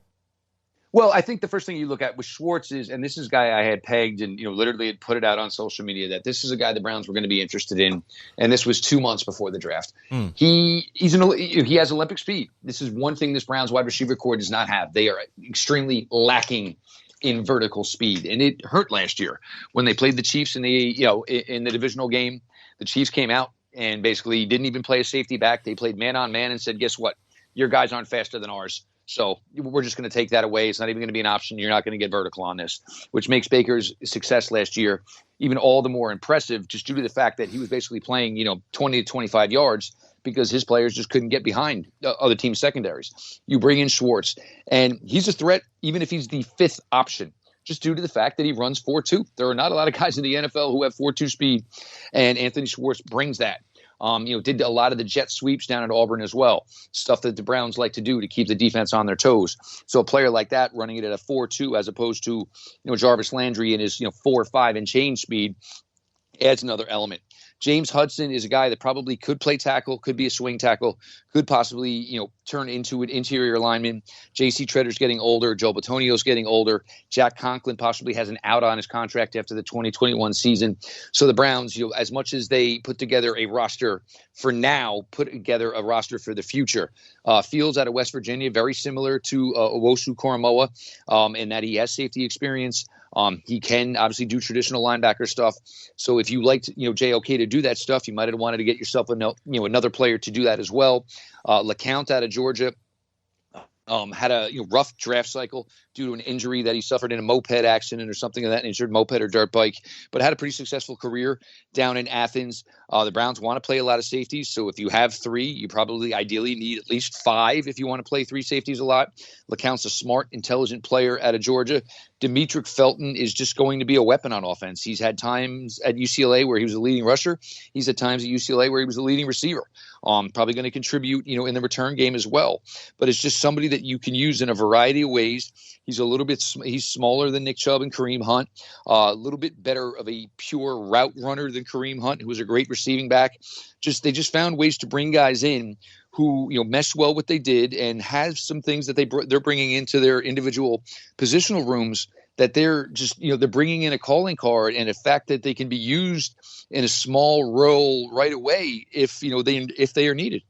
C: Well, I think the first thing you look at with Schwartz is, and this is a guy I had pegged and, literally had put it out on social media, that this is a guy the Browns were going to be interested in. And this was 2 months before the draft. He has Olympic speed. This is one thing this Browns wide receiver core does not have. They are extremely lacking in vertical speed. And it hurt last year when they played the Chiefs in the divisional game. The Chiefs came out and basically didn't even play a safety back. They played man on man and said, guess what? Your guys aren't faster than ours. So we're just going to take that away. It's not even going to be an option. You're not going to get vertical on this, which makes Baker's success last year even all the more impressive, just due to the fact that he was basically playing, 20 to 25 yards because his players just couldn't get behind other team secondaries. You bring in Schwartz, and he's a threat even if he's the 5th option, just due to the fact that he runs 4.2. There are not a lot of guys in the NFL who have 4.2 speed, and Anthony Schwartz brings that. Did a lot of the jet sweeps down at Auburn as well, stuff that the Browns like to do to keep the defense on their toes. So a player like that running it at a 4.2 as opposed to, Jarvis Landry and his, 4.5 and change speed adds another element. James Hudson is a guy that probably could play tackle, could be a swing tackle, could possibly, turn into an interior lineman. J.C. Tretter's getting older. Joe Bitonio's getting older. Jack Conklin possibly has an out on his contract after the 2021 season. So the Browns, as much as they put together a roster for now, put together a roster for the future. Fields out of West Virginia, very similar to Owusu-Koramoah in that he has safety experience. He can obviously do traditional linebacker stuff. So if you liked, JOK to do that stuff, you might have wanted to get yourself another player to do that as well. LeCounte out of Georgia had a rough draft cycle due to an injury that he suffered in a moped accident or something of that nature, moped or dirt bike, but had a pretty successful career down in Athens. The Browns want to play a lot of safeties, so if you have 3, you probably ideally need at least 5 if you want to play 3 safeties a lot. LeCounte's a smart, intelligent player out of Georgia. Demetric Felton is just going to be a weapon on offense. He's had times at UCLA where he was a leading rusher. He's had times at UCLA where he was a leading receiver. Probably going to contribute, in the return game as well. But it's just somebody that you can use in a variety of ways. He's a little bit he's smaller than Nick Chubb and Kareem Hunt. A little bit better of a pure route runner than Kareem Hunt, who was a great receiving back. They just found ways to bring guys in who mesh well what they did and have some things that they're bringing into their individual positional rooms that they're just they're bringing in a calling card and a fact that they can be used in a small role right away if they are needed.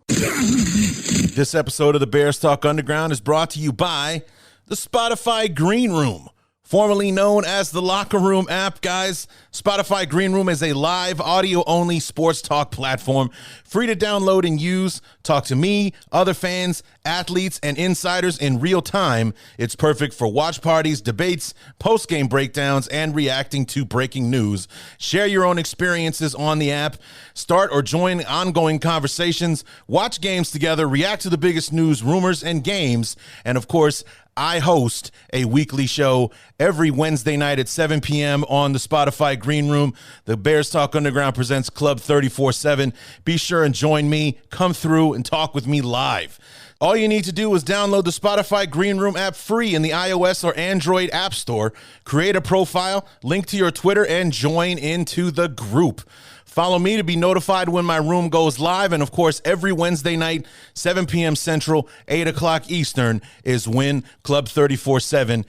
A: This episode of the Bears Talk Underground is brought to you by the Spotify Green Room, formerly known as the Locker Room app, guys. Spotify Green Room is a live audio-only sports talk platform, free to download and use. Talk to me, other fans, athletes, and insiders in real time. It's perfect for watch parties, debates, post-game breakdowns, and reacting to breaking news. Share your own experiences on the app. Start or join ongoing conversations. Watch games together. React to the biggest news, rumors, and games. And, of course, I host a weekly show every Wednesday night at 7 p.m. on the Spotify Green Room. The Bears Talk Underground presents Club 34-7. Be sure and join me. Come through and talk with me live. All you need to do is download the Spotify Green Room app free in the iOS or Android App Store. Create a profile, link to your Twitter, and join into the group. Follow me to be notified when my room goes live. And, of course, every Wednesday night, 7 p.m. Central, 8 o'clock Eastern, is when Club 34-7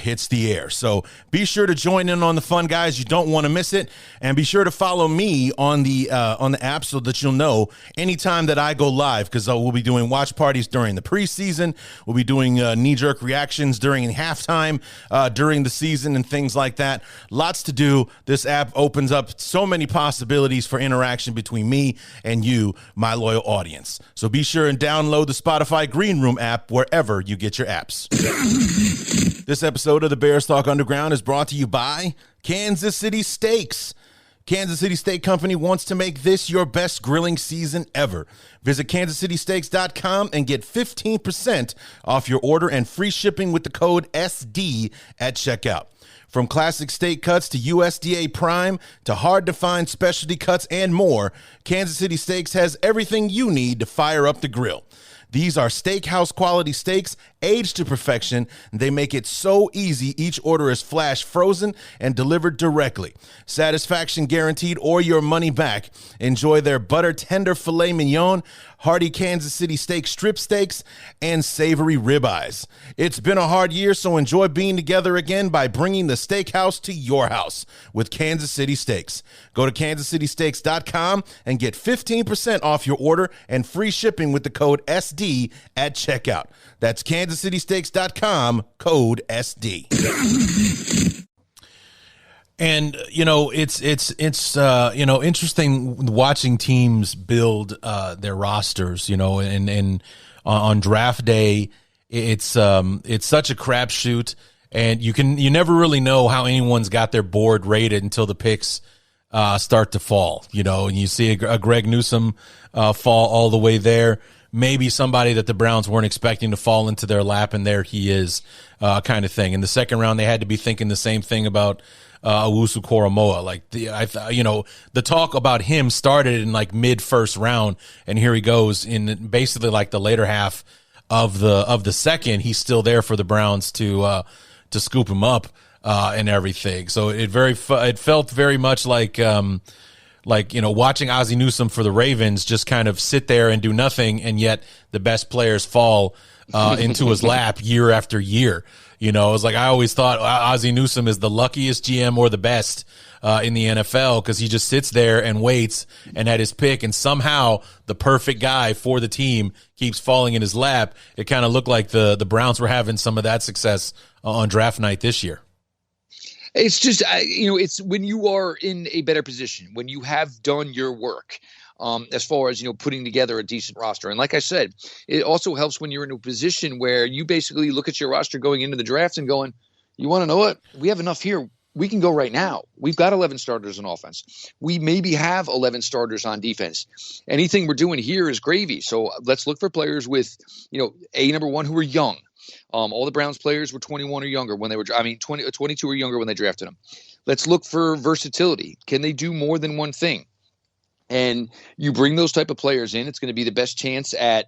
A: hits the air. So be sure to join in on the fun, guys. You don't want to miss it. And be sure to follow me on the app so that you'll know anytime that I go live, because we'll be doing watch parties during the preseason. We'll be doing knee-jerk reactions during halftime during the season and things like that. Lots to do. This app opens up so many possibilities for interaction between me and you, my loyal audience. So be sure and download the Spotify Green Room app wherever you get your apps. This episode of the Bears Talk Underground is brought to you by Kansas City Steaks. Kansas City Steak Company wants to make this your best grilling season ever. Visit kansascitysteaks.com and get 15% off your order and free shipping with the code SD at checkout. From classic steak cuts to USDA prime to hard-to-find specialty cuts and more, Kansas City Steaks has everything you need to fire up the grill. These are steakhouse quality steaks, aged to perfection. They make it so easy. Each order is flash frozen and delivered directly. Satisfaction guaranteed or your money back. Enjoy their butter tender filet mignon, hearty Kansas City steak strip steaks, and savory ribeyes. It's been a hard year, so enjoy being together again by bringing the steakhouse to your house with Kansas City Steaks. Go to kansascitysteaks.com and get 15% off your order and free shipping with the code SD at checkout. That's kansascitysteaks.com, code SD. And, it's interesting watching teams build their rosters, and on draft day, it's such a crapshoot, and you never really know how anyone's got their board rated until the picks start to fall, and you see a Greg Newsome fall all the way there. Maybe somebody that the Browns weren't expecting to fall into their lap, and there he is, kind of thing. In the second round, they had to be thinking the same thing about Owusu-Koramoah. Like the talk about him started in like mid first round, and here he goes in basically like the later half of the second. He's still there for the Browns to scoop him up and everything. So it felt very much like watching Ozzie Newsome for the Ravens just kind of sit there and do nothing, and yet the best players fall into his lap year after year. It was like I always thought Ozzie Newsome is the luckiest GM or the best in the NFL, because he just sits there and waits, and at his pick, and somehow the perfect guy for the team keeps falling in his lap. It kind of looked like the Browns were having some of that success on draft night this year.
C: It's just, it's when you are in a better position, when you have done your work, as far as, putting together a decent roster. And like I said, it also helps when you're in a position where you basically look at your roster going into the draft and going, you want to know what? We have enough here. We can go right now. We've got 11 starters on offense. We maybe have 11 starters on defense. Anything we're doing here is gravy. So let's look for players with, number one, who are young. All the Browns players were 21 or younger when they were, 22 or younger when they drafted them. Let's look for versatility. Can they do more than one thing? And you bring those type of players in, it's going to be the best chance at,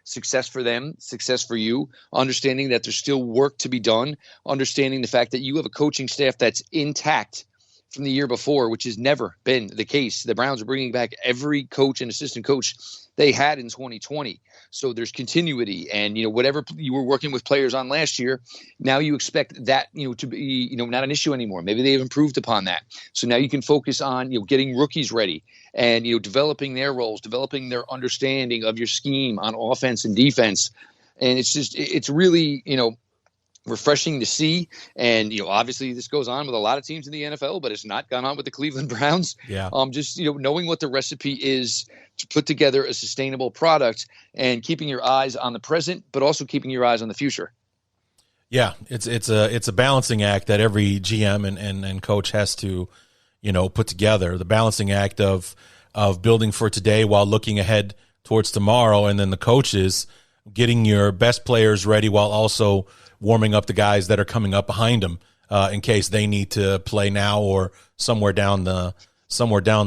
C: success for them, success for you, understanding that there's still work to be done, understanding the fact that you have a coaching staff that's intact from the year before, which has never been the case. The Browns are bringing back every coach and assistant coach they had in 2020. So there's continuity, and whatever you were working with players on last year, now you expect that to be not an issue anymore. Maybe they've improved upon that. So now you can focus on getting rookies ready and developing their roles, developing their understanding of your scheme on offense and defense. And it's really refreshing to see. And obviously this goes on with a lot of teams in the NFL, but it's not gone on with the Cleveland Browns.
A: Yeah.
C: Just knowing what the recipe is to put together a sustainable product and keeping your eyes on the present, but also keeping your eyes on the future.
A: Yeah, it's a balancing act that every GM and coach has to put together. The balancing act of building for today while looking ahead towards tomorrow, and then the coaches getting your best players ready while also warming up the guys that are coming up behind them in case they need to play now or somewhere down the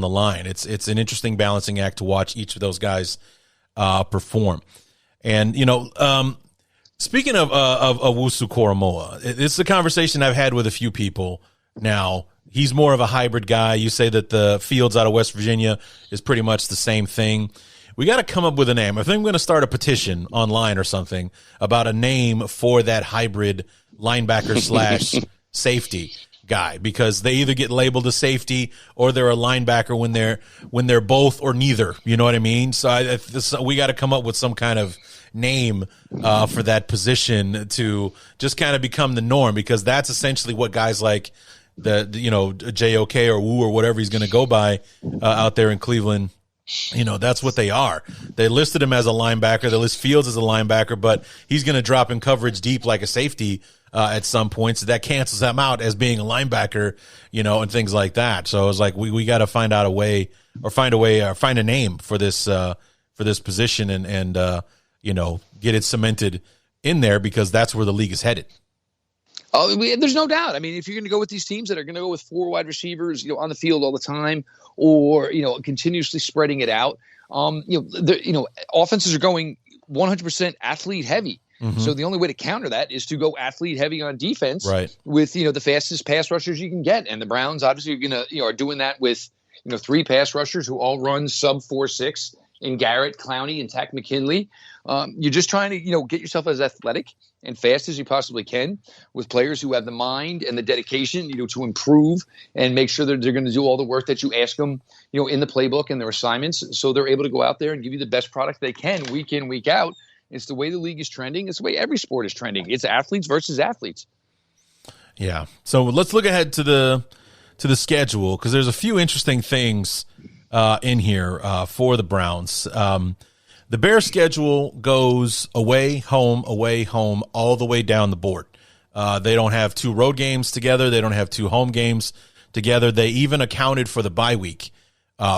A: line. It's an interesting balancing act to watch each of those guys perform. And speaking of Owusu Koramoah, it's a conversation I've had with a few people now. He's more of a hybrid guy. You say that the Fields out of West Virginia is pretty much the same thing. We got to come up with a name. I think I'm going to start a petition online or something about a name for that hybrid linebacker slash safety guy, because they either get labeled a safety or they're a linebacker when they're both or neither. You know what I mean? So we got to come up with some kind of name for that position to just kind of become the norm, because that's essentially what guys like JOK or Woo or whatever he's going to go by out there in Cleveland. That's what they are. They listed him as a linebacker. They list Fields as a linebacker, but he's going to drop in coverage deep like a safety at some point. So that cancels him out as being a linebacker, and things like that. So it's like we got to find a name for this position and get it cemented in there, because that's where the league is headed.
C: Oh, there's no doubt. I mean, if you're going to go with these teams that are going to go with 4 wide receivers, on the field all the time, or continuously spreading it out, offenses are going 100% athlete heavy. Mm-hmm. So the only way to counter that is to go athlete heavy on defense,
A: right,
C: with the fastest pass rushers you can get. And the Browns obviously are doing that with 3 pass rushers who all run sub 4.6 in Garrett, Clowney, and Takk McKinley. You're just trying to get yourself as athletic and fast as you possibly can, with players who have the mind and the dedication to improve and make sure that they're going to do all the work that you ask them in the playbook and their assignments, so they're able to go out there and give you the best product they can week in, week out. It's the way the league is trending. It's the way every sport is trending. It's athletes versus athletes.
A: Yeah. So let's look ahead to the schedule, because there's a few interesting things in here for the Browns. The Bears schedule goes away, home, all the way down the board. They don't have 2 road games together. They don't have 2 home games together. They even accounted for the bye week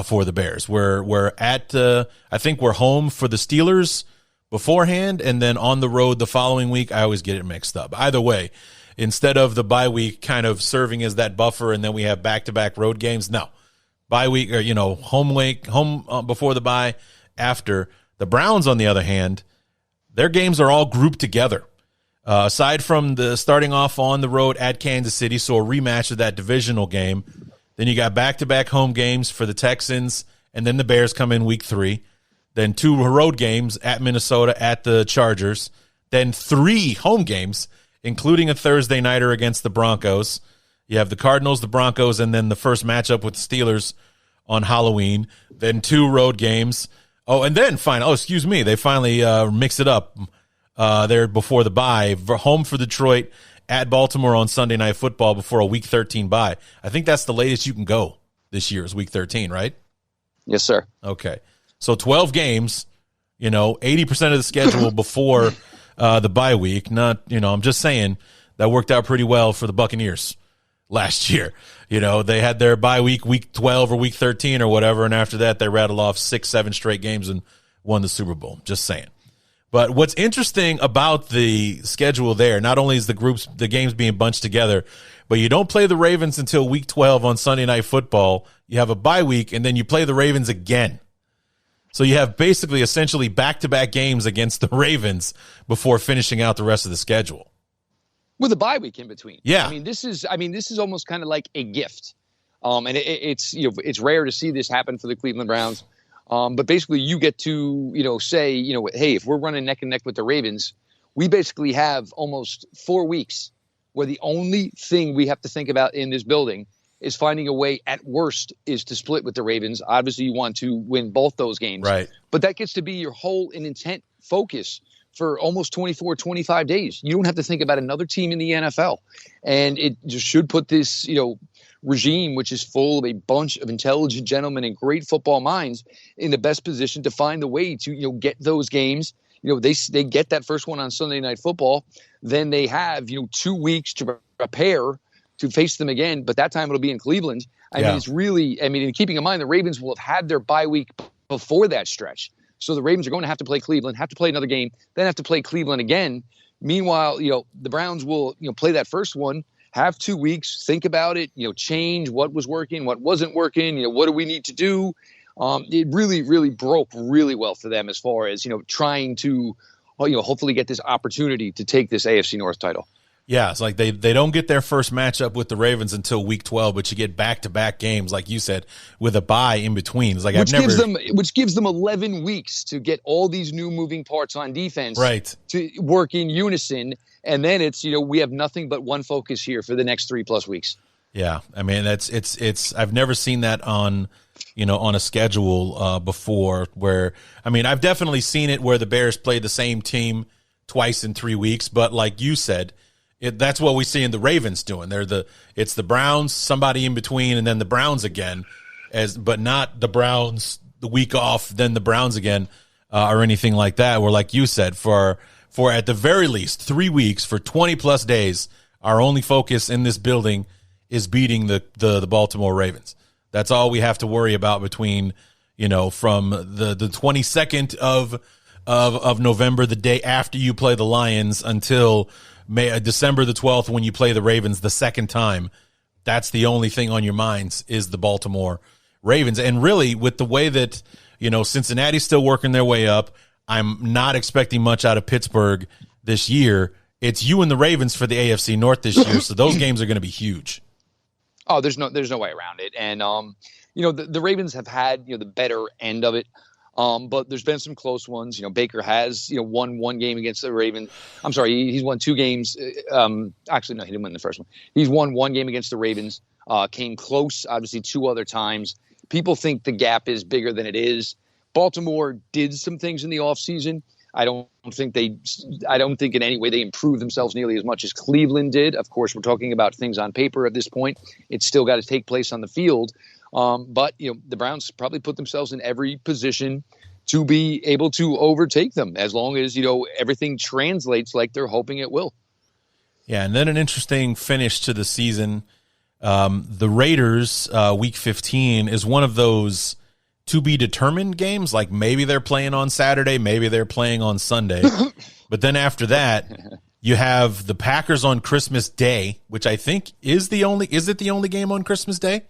A: for the Bears. We're at, I think we're home for the Steelers beforehand, and then on the road the following week. I always get it mixed up. Either way, instead of the bye week kind of serving as that buffer and then we have back-to-back road games, no. Bye week, or home week, before the bye, after. The Browns, on the other hand, their games are all grouped together. Aside from the starting off on the road at Kansas City, so a rematch of that divisional game. Then you got back-to-back home games for the Texans, and then the Bears come in week 3. Then 2 road games at Minnesota, at the Chargers. Then 3 home games, including a Thursday nighter against the Broncos. You have the Cardinals, the Broncos, and then the first matchup with the Steelers on Halloween. Then 2 road games. Oh, and then they finally mix it up there before the bye. Home for Detroit, at Baltimore on Sunday Night Football before a Week 13 bye. I think that's the latest you can go this year is Week 13, right?
C: Yes, sir.
A: Okay. So 12 games, 80% of the schedule before the bye week. I'm just saying that worked out pretty well for the Buccaneers last year. They had their bye week 12 or week 13 or whatever, and after that they rattled off 6-7 straight games and won the Super Bowl. Just saying. But what's interesting about the schedule there, not only is the games being bunched together, but you don't play the Ravens until week 12 on Sunday Night Football. You have a bye week, and then you play the Ravens again. So you have basically essentially back-to-back games against the Ravens before finishing out the rest of the schedule.
C: With a bye week in between.
A: Yeah.
C: I mean, this is almost kind of like a gift. And it's rare to see this happen for the Cleveland Browns. But basically you get to, say, hey, if we're running neck and neck with the Ravens, we basically have almost 4 weeks where the only thing we have to think about in this building is finding a way, at worst, is to split with the Ravens. Obviously, you want to win both those games.
A: Right.
C: But that gets to be your whole and intent focus for almost 24, 25 days. You don't have to think about another team in the NFL. And it just should put this, regime, which is full of a bunch of intelligent gentlemen and great football minds, in the best position to find the way to, get those games. They get that first one on Sunday Night Football. Then they have, 2 weeks to prepare to face them again, but that time it'll be in Cleveland. I mean, it's really, and keeping in mind the Ravens will have had their bye week before that stretch. So the Ravens are going to have to play Cleveland, have to play another game, then have to play Cleveland again. Meanwhile, the Browns will, play that first one, have 2 weeks, think about it, change what was working, what wasn't working, what do we need to do? It really, really broke really well for them as far as, trying to, hopefully get this opportunity to take this AFC North title.
A: Yeah, it's like they don't get their first matchup with the Ravens until week 12, but you get back-to-back games, like you said, with a bye in between. It's like
C: which gives them 11 weeks to get all these new moving parts on defense to work in unison, and then it's we have nothing but one focus here for the next 3+ weeks.
A: Yeah, I mean it's I've never seen that on on a schedule before. Where I've definitely seen it where the Bears played the same team twice in 3 weeks, but like you said. That's what we see in the Ravens doing. It's the Browns, somebody in between, and then the Browns again, but not the Browns the week off, then the Browns again, or anything like that. Where, like you said, for at the very least 3 weeks, for 20+ days, our only focus in this building is beating the Baltimore Ravens. That's all we have to worry about between from the 22nd of November, the day after you play the Lions, until December the 12th, when you play the Ravens the second time. That's the only thing on your minds is the Baltimore Ravens. And really, with the way that, Cincinnati's still working their way up, I'm not expecting much out of Pittsburgh this year. It's you and the Ravens for the AFC North this year, so those games are going to be huge.
C: Oh, there's no way around it. And, the Ravens have had, the better end of it. But there's been some close ones. Baker has, won one game against the Ravens. I'm sorry, he's won 2 games. Actually, no, he didn't win the first one. He's won 1 game against the Ravens. Came close, obviously, 2 other times. People think the gap is bigger than it is. Baltimore did some things in the offseason. I don't think in any way they improved themselves nearly as much as Cleveland did. Of course, we're talking about things on paper at this point. It's still got to take place on the field. But the Browns probably put themselves in every position to be able to overtake them, as long as everything translates like they're hoping it will.
A: Yeah, and then an interesting finish to the season. The Raiders, week 15, is one of those to be determined games. Like maybe they're playing on Saturday, maybe they're playing on Sunday. But then after that, you have the Packers on Christmas Day, which I think is the only game on Christmas Day?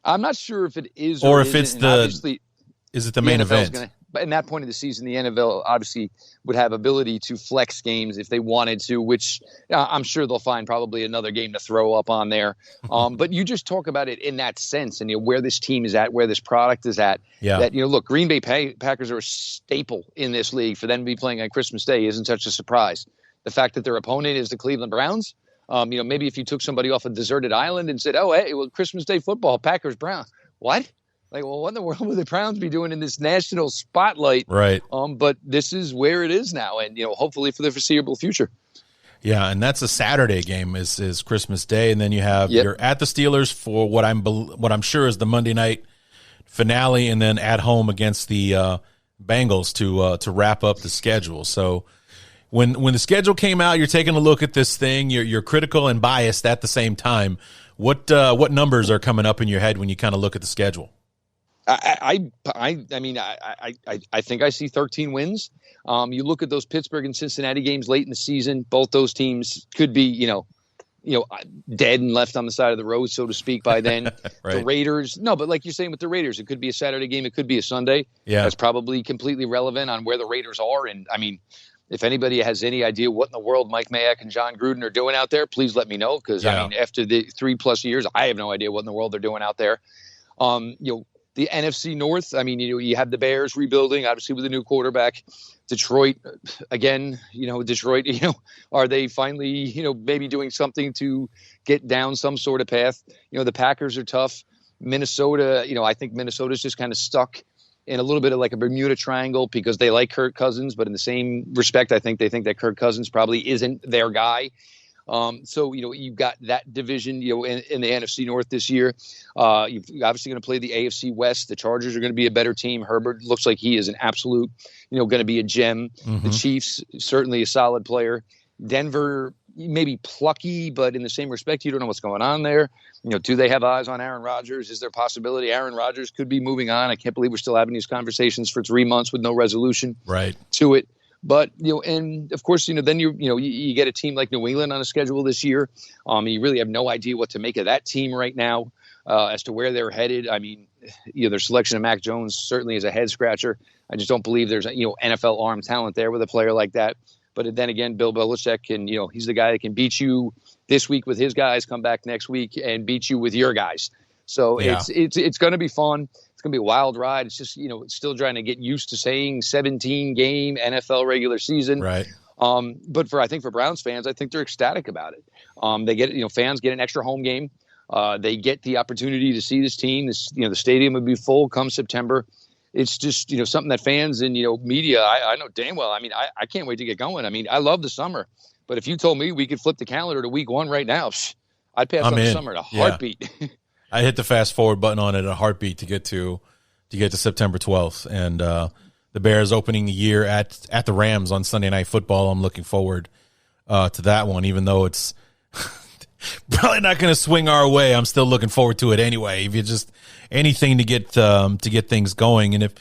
C: I'm not sure if it is
A: or if it's is it the main event?
C: But in that point of the season, the NFL obviously would have ability to flex games if they wanted to, which I'm sure they'll find probably another game to throw up on there. But you just talk about it in that sense, and where this team is at, where this product is at.
A: Yeah.
C: That look, Green Bay Packers are a staple in this league. For them to be playing on Christmas Day isn't such a surprise. The fact that their opponent is the Cleveland Browns. Maybe if you took somebody off a deserted island and said, "Oh, hey, well, Christmas Day football, Packers Browns," what? Like, well, what in the world would the Browns be doing in this national spotlight?
A: Right.
C: But this is where it is now, and hopefully for the foreseeable future.
A: Yeah, and that's a Saturday game is Christmas Day, and then you have you're at the Steelers for what I'm sure is the Monday night finale, and then at home against the Bengals to wrap up the schedule. So when the schedule came out, you're taking a look at this thing. You're critical and biased at the same time. What numbers are coming up in your head when you kind of look at the schedule?
C: I mean, I think I see 13 wins. You look at those Pittsburgh and Cincinnati games late in the season, both those teams could be, dead and left on the side of the road, so to speak, by then.
A: Right.
C: The Raiders, no, but like you're saying with the Raiders, it could be a Saturday game, it could be a Sunday.
A: Yeah.
C: That's probably completely relevant on where the Raiders are. And I mean, if anybody has any idea what in the world Mike Mayock and John Gruden are doing out there, please let me know. Because I mean, after the 3+ years, I have no idea what in the world they're doing out there. The NFC North, I mean, you have the Bears rebuilding, obviously with a new quarterback. Detroit, again, Detroit, are they finally, maybe doing something to get down some sort of path? The Packers are tough. Minnesota, I think Minnesota's just kind of stuck in a little bit of like a Bermuda Triangle because they like Kirk Cousins, but in the same respect, I think they think that Kirk Cousins probably isn't their guy. So, you've got that division, in the NFC North this year. You're obviously going to play the AFC West. The Chargers are going to be a better team. Herbert looks like he is an absolute, going to be a gem. Mm-hmm. The Chiefs, certainly a solid player. Denver, maybe plucky, but in the same respect, you don't know what's going on there. Do they have eyes on Aaron Rodgers? Is there a possibility Aaron Rodgers could be moving on? I can't believe we're still having these conversations for 3 months with no resolution to it. But, and of course, then you get a team like New England on a schedule this year. You really have no idea what to make of that team right now as to where they're headed. I mean, their selection of Mac Jones certainly is a head scratcher. I just don't believe there's, NFL arm talent there with a player like that. But then again, Bill Belichick can, he's the guy that can beat you this week with his guys, come back next week and beat you with your guys. So it's going to be fun. It's going to be a wild ride. It's just, it's still trying to get used to saying 17-game NFL regular season.
A: Right.
C: But I think for Browns fans, I think they're ecstatic about it. They get, fans get an extra home game. They get the opportunity to see this team. The stadium would be full come September. It's just, something that fans and, media, I know damn well. I mean, I can't wait to get going. I mean, I love the summer. But if you told me we could flip the calendar to week 1 right now, I'd pass on the summer in a heartbeat.
A: I hit the fast forward button on it in a heartbeat to get to September 12th. And the Bears opening the year at the Rams on Sunday Night Football. I'm looking forward to that one, even though it's probably not going to swing our way. I'm still looking forward to it anyway. If you just anything to get things going. And if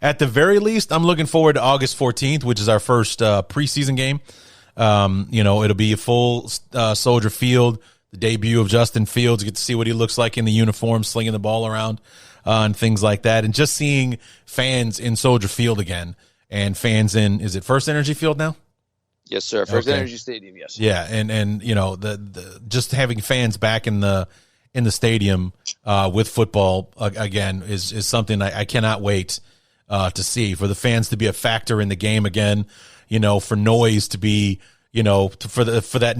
A: at the very least, I'm looking forward to August 14th, which is our first preseason game. It'll be a full Soldier Field. The debut of Justin Fields, get to see what he looks like in the uniform, slinging the ball around and things like that. And just seeing fans in Soldier Field again and fans in, is it First Energy Field now?
C: Yes, sir. First Energy Stadium, yes.
A: Yeah, and the just having fans back in the stadium with football again is something I cannot wait to see. For the fans to be a factor in the game again, for noise to be for that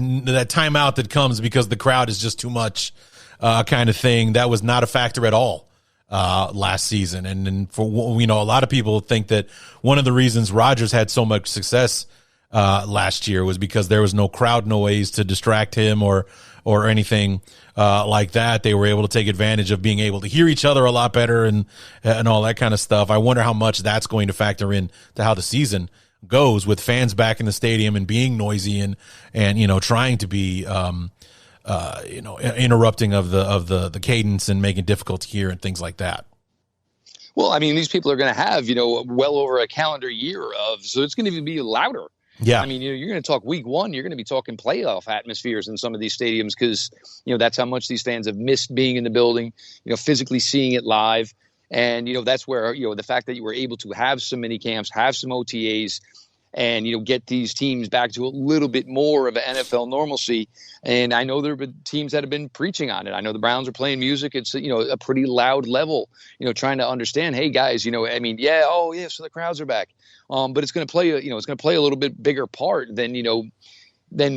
A: timeout that comes because the crowd is just too much, kind of thing. That was not a factor at all last season. And for a lot of people think that one of the reasons Rodgers had so much success last year was because there was no crowd noise to distract him or anything like that. They were able to take advantage of being able to hear each other a lot better and all that kind of stuff. I wonder how much that's going to factor in to how the season goes with fans back in the stadium and being noisy and trying to be interrupting of the cadence and making it difficult to hear and things like that.
C: Well, I mean, these people are going to have well over a calendar year so it's going to even be louder.
A: Yeah.
C: I mean, you're going to talk week 1, you're going to be talking playoff atmospheres in some of these stadiums because that's how much these fans have missed being in the building, physically seeing it live. And, that's where, the fact that you were able to have some mini camps, have some OTAs, and, get these teams back to a little bit more of an NFL normalcy. And I know there have been teams that have been preaching on it. I know the Browns are playing music. It's, a pretty loud level, trying to understand, hey, guys, so the crowds are back. But it's going to play, it's going to play a little bit bigger part than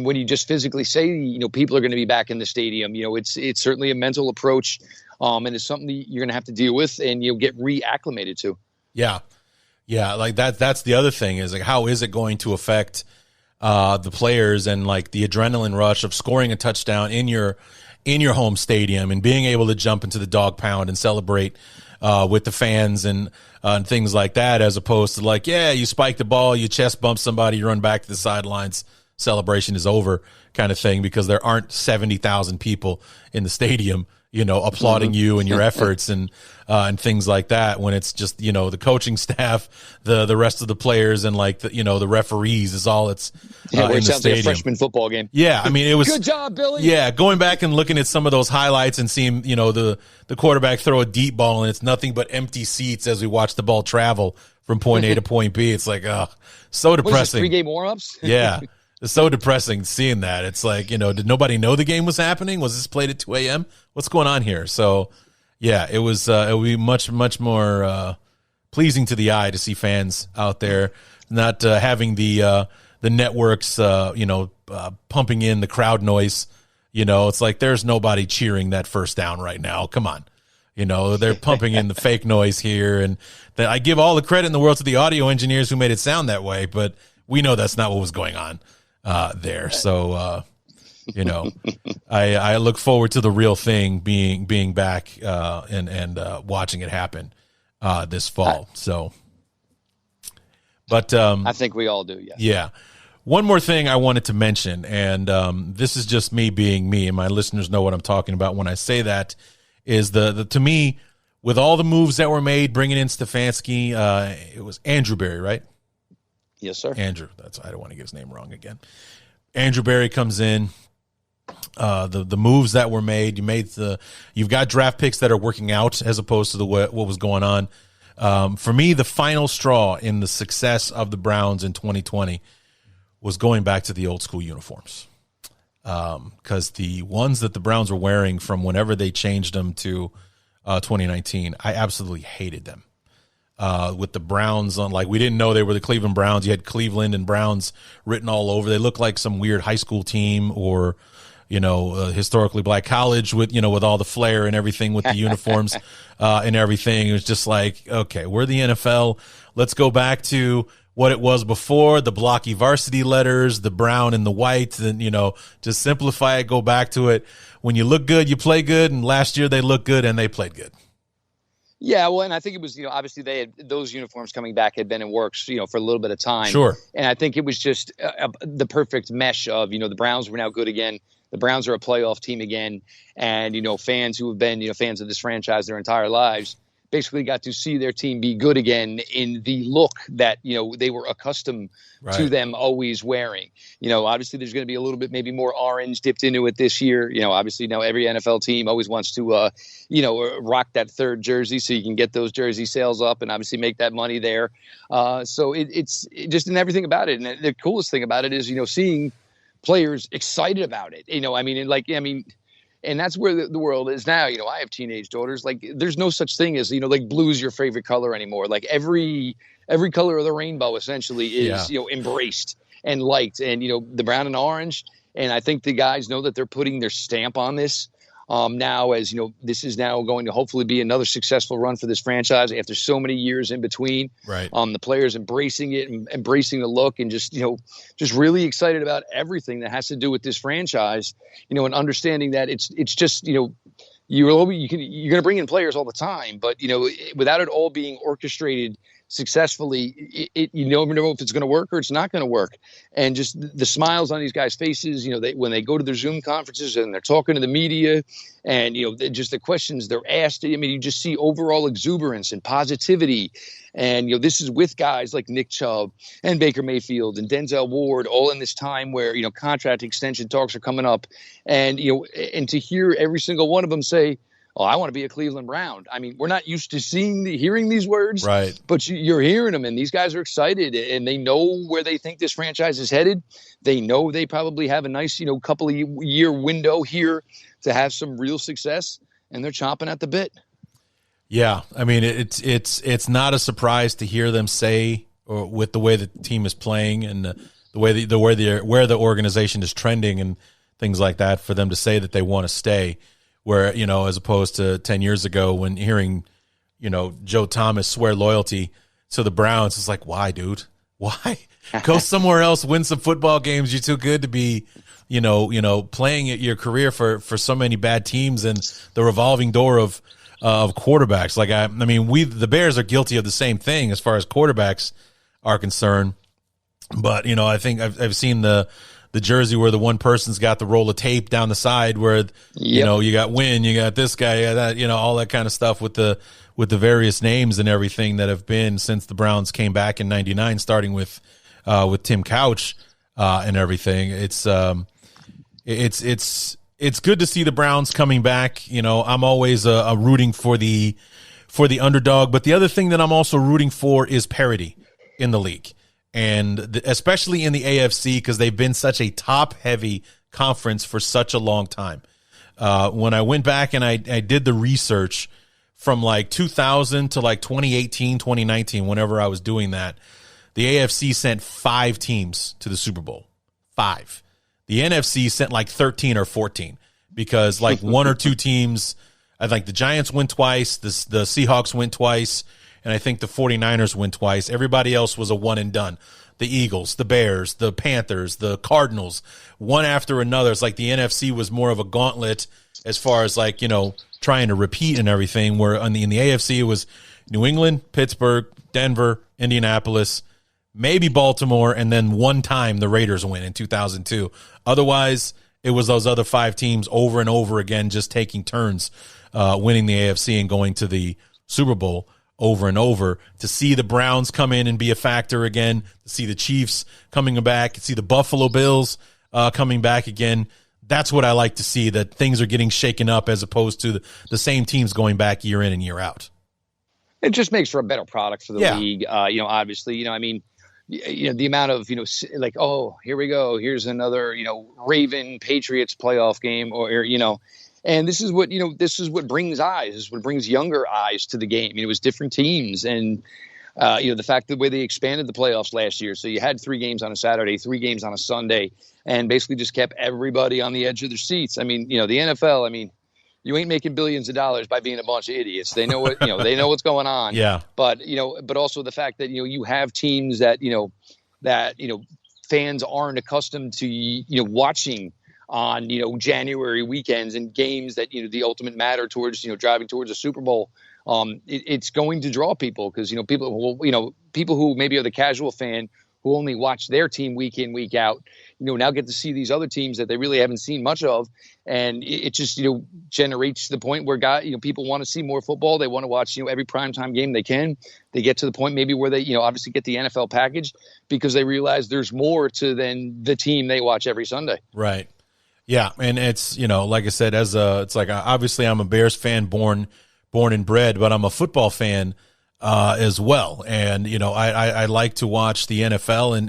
C: when you just physically say, people are going to be back in the stadium. It's certainly a mental approach. And it's something that you're going to have to deal with and you'll get reacclimated to. Yeah.
A: Yeah. Like that's the other thing is like, how is it going to affect the players and like the adrenaline rush of scoring a touchdown in your home stadium and being able to jump into the dog pound and celebrate with the fans and things like that, as opposed to like, you spike the ball, you chest bump somebody, you run back to the sidelines, celebration is over kind of thing, because there aren't 70,000 people in the stadium, applauding you and your efforts and things like that, when it's just, the coaching staff, the rest of the players, and like the referees is all it's
C: where
A: in
C: it
A: the
C: sounds
A: stadium.
C: like a freshman football game.
A: Yeah, I mean, it was
C: Good job, Billy.
A: Yeah, going back and looking at some of those highlights and seeing, the quarterback throw a deep ball and it's nothing but empty seats as we watch the ball travel from point A to point B. It's like, so depressing.
C: Pregame warm-ups?
A: Yeah. It's so depressing seeing that. It's like, did nobody know the game was happening? Was this played at 2 a.m.? What's going on here? So, yeah, it was it would be much, much more pleasing to the eye to see fans out there not having the networks, pumping in the crowd noise. It's like there's nobody cheering that first down right now. Come on. They're pumping in the fake noise here. And I give all the credit in the world to the audio engineers who made it sound that way, but we know that's not what was going on there. So, I look forward to the real thing being back and watching it happen this fall. So, but
C: I think we all do. Yeah.
A: Yeah. One more thing I wanted to mention, and this is just me being me, and my listeners know what I'm talking about when I say that, is the to me, with all the moves that were made, bringing in Stefanski, it was Andrew Berry, right?
C: Yes, sir.
A: Andrew. I don't want to get his name wrong again. Andrew Berry comes in. The moves that were made, you've got draft picks that are working out as opposed to what was going on. For me, the final straw in the success of the Browns in 2020 was going back to the old school uniforms. Because the ones that the Browns were wearing from whenever they changed them to 2019, I absolutely hated them. With the Browns on, like, we didn't know they were the Cleveland Browns. You had Cleveland and Browns written all over. They looked like some weird high school team or, historically black college with all the flair and everything with the uniforms and everything. It was just like, okay, we're the NFL. Let's go back to what it was before, the blocky varsity letters, the brown and the white, and, just simplify it, go back to it. When you look good, you play good. And last year they looked good and they played good.
C: Yeah, well, and I think it was, obviously they had those uniforms coming back had been in works, for a little bit of time.
A: Sure.
C: And I think it was just the perfect mesh of, the Browns were now good again. The Browns are a playoff team again. And, fans who have been, fans of this franchise their entire lives basically got to see their team be good again in the look that, they were accustomed to them always wearing. Obviously there's going to be a little bit maybe more orange dipped into it this year. Obviously now every NFL team always wants to, rock that third jersey so you can get those jersey sales up and obviously make that money there. So it's just in everything about it. And the coolest thing about it is, seeing players excited about it. And that's where the world is now. I have teenage daughters. Like, there's no such thing as, like, blue's your favorite color anymore. Like, every color of the rainbow essentially is, embraced and liked. And, the brown and orange. And I think the guys know that they're putting their stamp on this now, as, this is now going to hopefully be another successful run for this franchise after so many years in between.
A: Right.
C: The players embracing it and embracing the look and just really excited about everything that has to do with this franchise, and understanding that it's just, you're going to bring in players all the time, but, without it all being orchestrated successfully, you never know if it's going to work or it's not going to work. And just the smiles on these guys' faces, when they go to their Zoom conferences and they're talking to the media and, just the questions they're asked. You just see overall exuberance and positivity. And, this is with guys like Nick Chubb and Baker Mayfield and Denzel Ward, all in this time where, contract extension talks are coming up. And, and to hear every single one of them say, oh, I want to be a Cleveland Brown. I mean, we're not used to hearing these words,
A: right? But
C: you're hearing them, and these guys are excited, and they know where they think this franchise is headed. They know they probably have a nice, couple of year window here to have some real success, and they're chomping at the bit.
A: Yeah, I mean, it's not a surprise to hear them say, or with the way the team is playing and the way where the organization is trending and things like that, for them to say that they want to stay. Where, as opposed to 10 years ago when hearing, Joe Thomas swear loyalty to the Browns, it's like, why, dude? Why? Go somewhere else, win some football games. You're too good to be, playing at your career for so many bad teams and the revolving door of quarterbacks. Like, I mean, the Bears are guilty of the same thing as far as quarterbacks are concerned. But, I think I've seen the the jersey where the one person's got the roll of tape down the side where, you know, you got Wynn, you got this guy, that, you know, all that kind of stuff with the various names and everything that have been since the Browns came back in '99, starting with Tim Couch and everything. It's good to see the Browns coming back. You know, I'm always rooting for the underdog, but the other thing that I'm also rooting for is parity in the league, and especially in the AFC, because they've been such a top-heavy conference for such a long time. When I went back and I did the research from like 2000 to like 2018, 2019, whenever I was doing that, the AFC sent 5 teams to the Super Bowl. 5. The NFC sent like 13 or 14 because like one or two teams, I think the Giants went twice, the Seahawks went twice, and I think the 49ers went twice. Everybody else was a one and done. The Eagles, the Bears, the Panthers, the Cardinals, one after another. It's like the NFC was more of a gauntlet as far as like, you know, trying to repeat and everything, where in the AFC it was New England, Pittsburgh, Denver, Indianapolis, maybe Baltimore, and then one time the Raiders win in 2002. Otherwise, it was those other 5 teams over and over again just taking turns winning the AFC and going to the Super Bowl over and over. To see the Browns come in and be a factor again, to see the Chiefs coming back, to see the Buffalo Bills coming back again, that's what I like to see, that things are getting shaken up as opposed to the same teams going back year in and year out.
C: It just makes for a better product for the league. You know, obviously, you know, I mean, you know, the amount of, you know, like, oh, here we go. Here's another, you know, Raven Patriots playoff game, or, you know, and this is what, you know, this is what brings eyes, this is what brings younger eyes to the game. I mean, it was different teams. And, you know, the fact that the way they expanded the playoffs last year. So you had 3 games on a Saturday, 3 games on a Sunday, and basically just kept everybody on the edge of their seats. I mean, you know, the NFL, I mean, you ain't making billions of dollars by being a bunch of idiots. They know what, you know, they know what's going on.
A: Yeah.
C: But, you know, but also the fact that, you know, you have teams that, you know, fans aren't accustomed to, you know, watching on, you know, January weekends and games that, you know, the ultimate matter towards, you know, driving towards a Super Bowl. It's going to draw people because, you know, people who maybe are the casual fan who only watch their team week in, week out, you know, now get to see these other teams that they really haven't seen much of. And it just, you know, generates the point where you know, people want to see more football. They want to watch, you know, every primetime game they can. They get to the point maybe where they, you know, obviously get the NFL package because they realize there's more to than the team they watch every Sunday.
A: Right. Yeah. And it's, you know, like I said, it's like, obviously I'm a Bears fan, born and bred, but I'm a football fan as well. And, you know, I like to watch the NFL and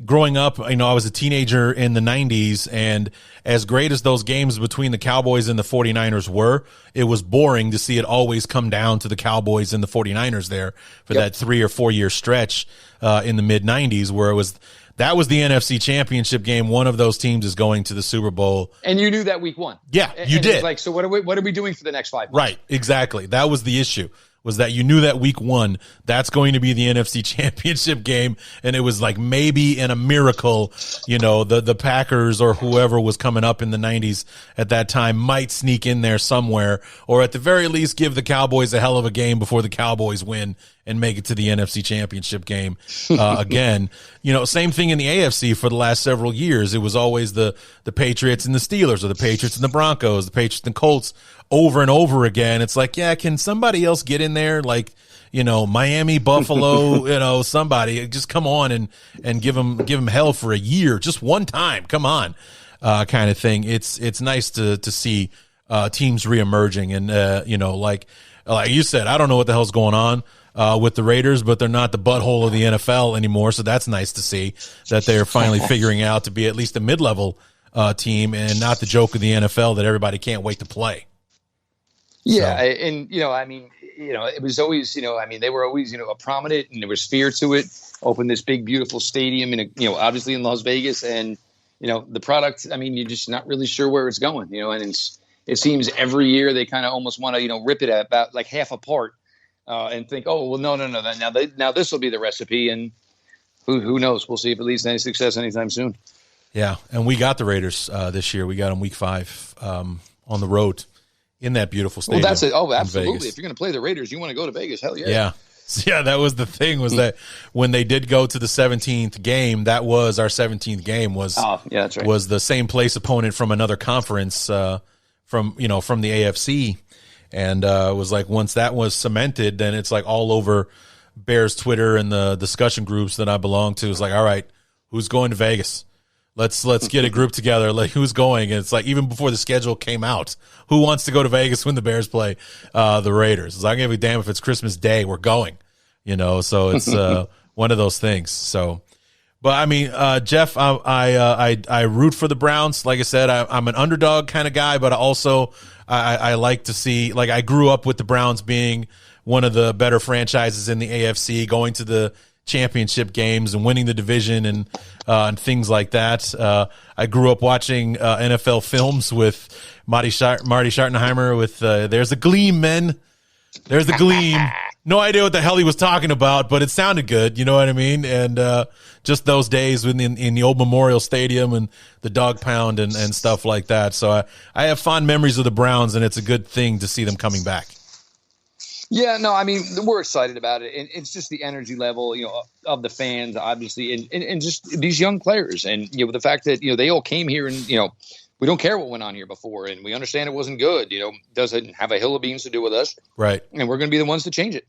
A: growing up, you know, I was a teenager in the 90s, and as great as those games between the Cowboys and the 49ers were, it was boring to see it always come down to the Cowboys and the 49ers there for that 3 or 4 year stretch in the mid 90s where that was the NFC Championship game. One of those teams is going to the Super Bowl.
C: And you knew that week 1.
A: Yeah, you did.
C: Like, so what are we doing for the next 5 months?
A: Right, exactly. That was the issue, was that you knew that week 1, that's going to be the NFC Championship game. And it was like maybe in a miracle, you know, the Packers or whoever was coming up in the 90s at that time might sneak in there somewhere, or at the very least give the Cowboys a hell of a game before the Cowboys win and make it to the NFC Championship game again. You know, same thing in the AFC for the last several years. It was always the Patriots and the Steelers, or the Patriots and the Broncos, the Patriots and the Colts over and over again. It's like, yeah, can somebody else get in there? Like, you know, Miami, Buffalo, you know, somebody just come on and give them hell for a year, just one time. Come on, kind of thing. It's nice to see teams reemerging, and you know, like you said, I don't know what the hell's going on with the Raiders, but they're not the butthole of the NFL anymore. So that's nice to see that they're finally figuring out to be at least a mid-level team and not the joke of the NFL that everybody can't wait to play.
C: Yeah. So. And, you know, I mean, you know, it was always, you know, I mean, they were always, you know, a prominent, and there was fear to it. Opened this big, beautiful stadium, and, you know, obviously in Las Vegas, and, you know, the product, I mean, you're just not really sure where it's going, you know, and it seems every year they kind of almost want to, you know, rip it about like half apart. And think, oh, well, no. Now this will be the recipe, and who knows? We'll see if it leads to any success anytime soon.
A: Yeah, and we got the Raiders this year. We got them week 5 on the road in that beautiful stadium.
C: Well, that's it. Oh, absolutely. If you're going to play the Raiders, you want to go to Vegas. Hell yeah.
A: Yeah. Yeah, that was the thing, was that when they did go to the 17th game, that was our 17th game, was
C: that's right.
A: was the same place opponent from another conference, from the AFC. And it was like, once that was cemented, then it's like all over Bears Twitter and the discussion groups that I belong to. It's like, all right, who's going to Vegas? Let's get a group together. Like, who's going? And it's like, even before the schedule came out, who wants to go to Vegas when the Bears play the Raiders? It's like, I don't give a damn if it's Christmas Day, we're going. So it's one of those things. So, but I mean, Jeff, I root for the Browns. Like I said, I'm an underdog kind of guy, but also I like to see, like, I grew up with the Browns being one of the better franchises in the AFC, going to the championship games and winning the division and things like that. I grew up watching NFL films with Marty Schottenheimer with There's a Gleam, men. There's a Gleam. No idea what the hell he was talking about, but it sounded good. You know what I mean? And just those days in the old Memorial Stadium and the dog pound and stuff like that. So I have fond memories of the Browns, and it's a good thing to see them coming back.
C: Yeah, no, I mean, we're excited about it. And it's just the energy level, of the fans, obviously, and just these young players. And, the fact that, they all came here and, we don't care what went on here before, and we understand it wasn't good. Doesn't have a hill of beans to do with us.
A: Right.
C: And we're going to be the ones to change it.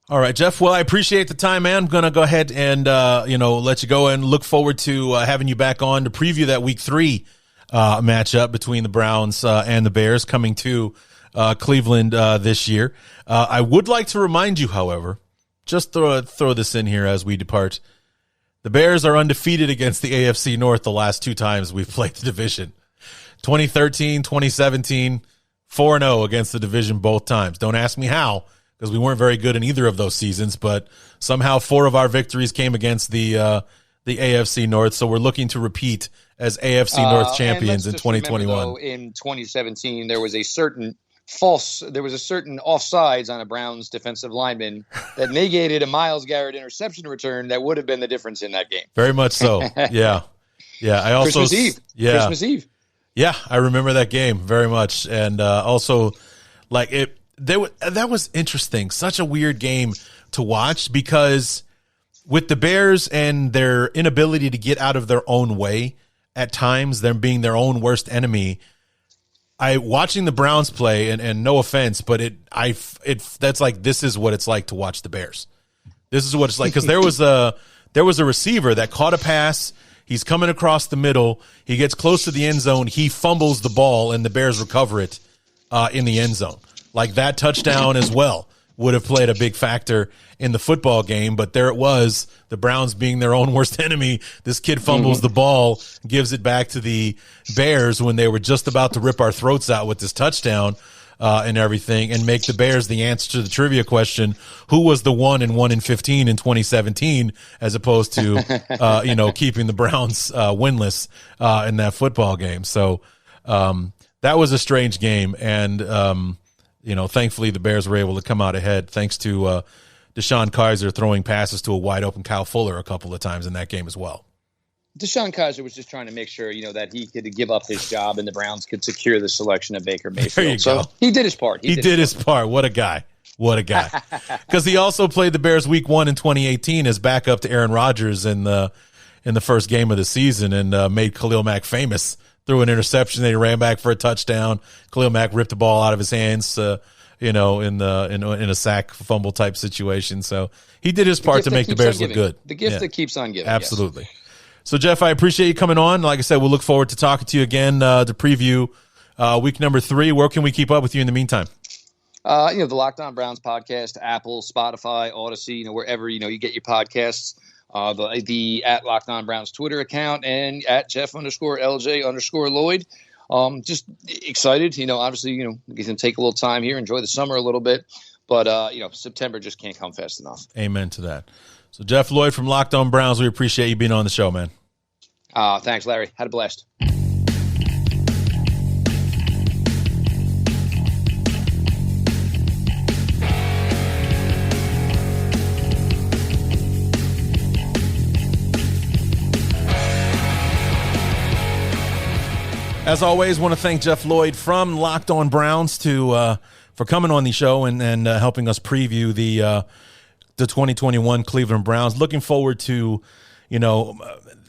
A: All right, Jeff. Well, I appreciate the time, man. I'm going to go ahead and, let you go, and look forward to having you back on to preview that Week 3 matchup between the Browns and the Bears coming to Cleveland this year. I would like to remind you, however, just throw this in here as we depart. The Bears are undefeated against the AFC North the last 2 times we've played the division. 2013, 2017, 4-0 against the division both times. Don't ask me how, because we weren't very good in either of those seasons, but somehow 4 of our victories came against the AFC North, so we're looking to repeat as AFC North champions in 2021.
C: Remember, though, in 2017, there was a certain offsides on a Browns defensive lineman that negated a Myles Garrett interception return that would have been the difference in that game.
A: Very much so. Yeah. I also
C: Christmas Eve.
A: Yeah, I remember that game very much, and also, like, that was interesting. Such a weird game to watch, because with the Bears and their inability to get out of their own way at times, them being their own worst enemy. Watching the Browns play, and no offense, but that's like, this is what it's like to watch the Bears. This is what it's like, because there was a receiver that caught a pass. He's coming across the middle. He gets close to the end zone. He fumbles the ball, and the Bears recover it in the end zone. Like, that touchdown as well would have played a big factor in the football game, but there it was, the Browns being their own worst enemy. This kid fumbles the ball, gives it back to the Bears when they were just about to rip our throats out with this touchdown and everything, and make the Bears the answer to the trivia question, who was the 1-15 in 2017, as opposed to, keeping the Browns winless in that football game. So that was a strange game, and thankfully the Bears were able to come out ahead thanks to DeShone Kizer throwing passes to a wide open Kyle Fuller a couple of times in that game as well.
C: DeShone Kizer was just trying to make sure, that he could give up his job and the Browns could secure the selection of Baker Mayfield.
A: There you go.
C: He did his part.
A: He did his part. What a guy. What a guy. Because he also played the Bears Week 1 in 2018 as backup to Aaron Rodgers in the first game of the season, and made Khalil Mack famous. Threw an interception, then he ran back for a touchdown. Khalil Mack ripped the ball out of his hands, in a sack fumble type situation. So he did his part to make the Bears look good.
C: The gift that keeps on giving.
A: Absolutely.
C: Yes.
A: So, Jeff, I appreciate you coming on. Like I said, we'll look forward to talking to you again to preview week number 3. Where can we keep up with you in the meantime?
C: The Locked On Browns podcast, Apple, Spotify, Odyssey, wherever, you get your podcasts. The at Locked On Browns Twitter account, and at Jeff_LJ_Lloyd. Just excited, obviously, you can take a little time here, enjoy the summer a little bit, but, September just can't come fast enough.
A: Amen to that. So Jeff Lloyd from Locked On Browns, we appreciate you being on the show, man.
C: Thanks, Larry. Had a blast.
A: As always, want to thank Jeff Lloyd from Locked On Browns for for coming on the show and helping us preview the 2021 Cleveland Browns. Looking forward to,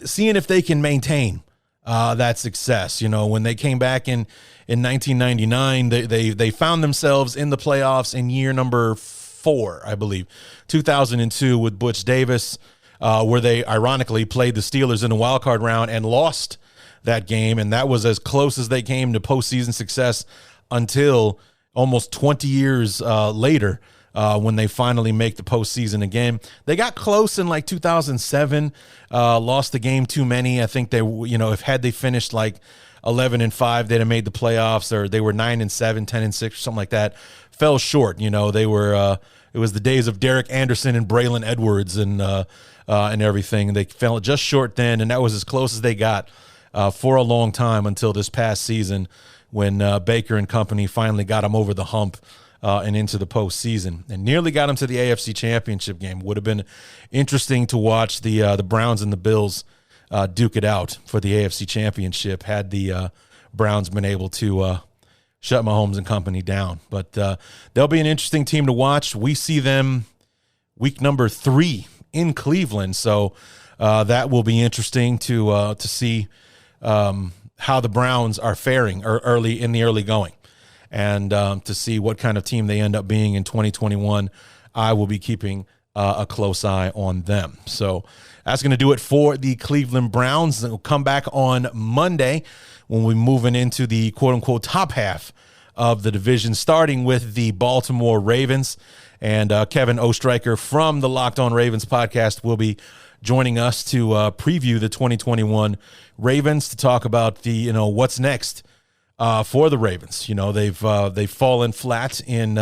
A: seeing if they can maintain that success. When they came back in 1999, they found themselves in the playoffs in year number 4, I believe, 2002 with Butch Davis, where they ironically played the Steelers in the wild card round and lost that game. And that was as close as they came to postseason success until almost 20 years later, when they finally make the postseason again. They got close in like 2007, lost the game too many. I think they, if had they finished like 11-5, they'd have made the playoffs, or they were 9-7, 10-6, or something like that. Fell short. They were, it was the days of Derek Anderson and Braylon Edwards and everything. They fell just short then, and that was as close as they got for a long time until this past season when Baker and company finally got them over the hump and into the postseason and nearly got them to the AFC Championship game. Would have been interesting to watch the Browns and the Bills duke it out for the AFC Championship had the Browns been able to shut Mahomes and company down. But they'll be an interesting team to watch. We see them week number 3 in Cleveland, so that will be interesting to see how the Browns are faring in the early going, and to see what kind of team they end up being in 2021. I will be keeping a close eye on them. So that's going to do it for the Cleveland Browns. They'll come back on Monday when we're moving into the quote-unquote top half of the division, starting with the Baltimore Ravens. And Kevin Ostreicher from the Locked On Ravens podcast will be joining us to preview the 2021 Ravens, to talk about the what's next for the Ravens. They've fallen flat in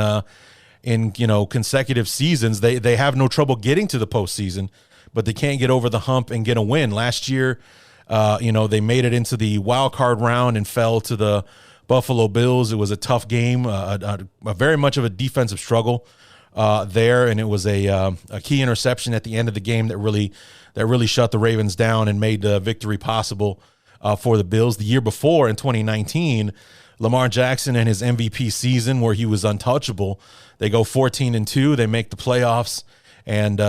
A: consecutive seasons. They have no trouble getting to the postseason, but they can't get over the hump and get a win. Last year, they made it into the wild card round and fell to the Buffalo Bills. It was a tough game, a very much of a defensive struggle there, and it was a key interception at the end of the game that really shut the Ravens down and made the victory possible for the Bills. The year before, in 2019, Lamar Jackson and his MVP season, where he was untouchable, they go 14-2. They make the playoffs and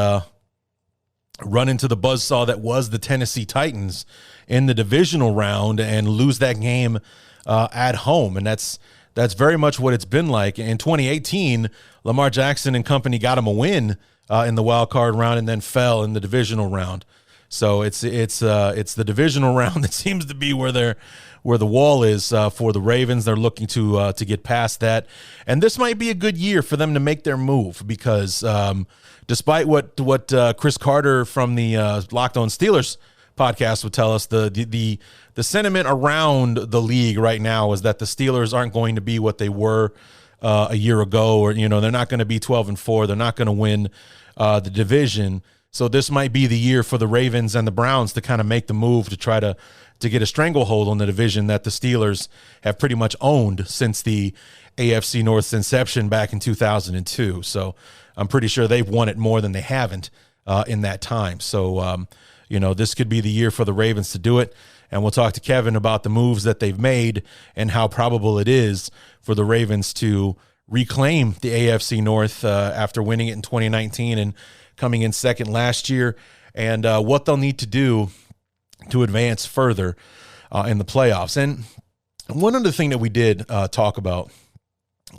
A: run into the buzzsaw that was the Tennessee Titans in the divisional round and lose that game at home. And that's very much what it's been like. In 2018, Lamar Jackson and company got him a win in the wild card round and then fell in the divisional round. So it's the divisional round that seems to be where the wall is for the Ravens. They're looking to get past that, and this might be a good year for them to make their move, because despite what Chris Carter from the Locked On Steelers podcast would tell us, the sentiment around the league right now is that the Steelers aren't going to be what they were a year ago, or they're not going to be 12-4. They're not going to win the division. So this might be the year for the Ravens and the Browns to kind of make the move to try to get a stranglehold on the division that the Steelers have pretty much owned since the AFC North's inception back in 2002. So I'm pretty sure they've won it more than they haven't in that time. So, this could be the year for the Ravens to do it. And we'll talk to Kevin about the moves that they've made and how probable it is for the Ravens to reclaim the AFC North after winning it in 2019 and coming in second last year, and what they'll need to do to advance further in the playoffs. And one other thing that we did talk about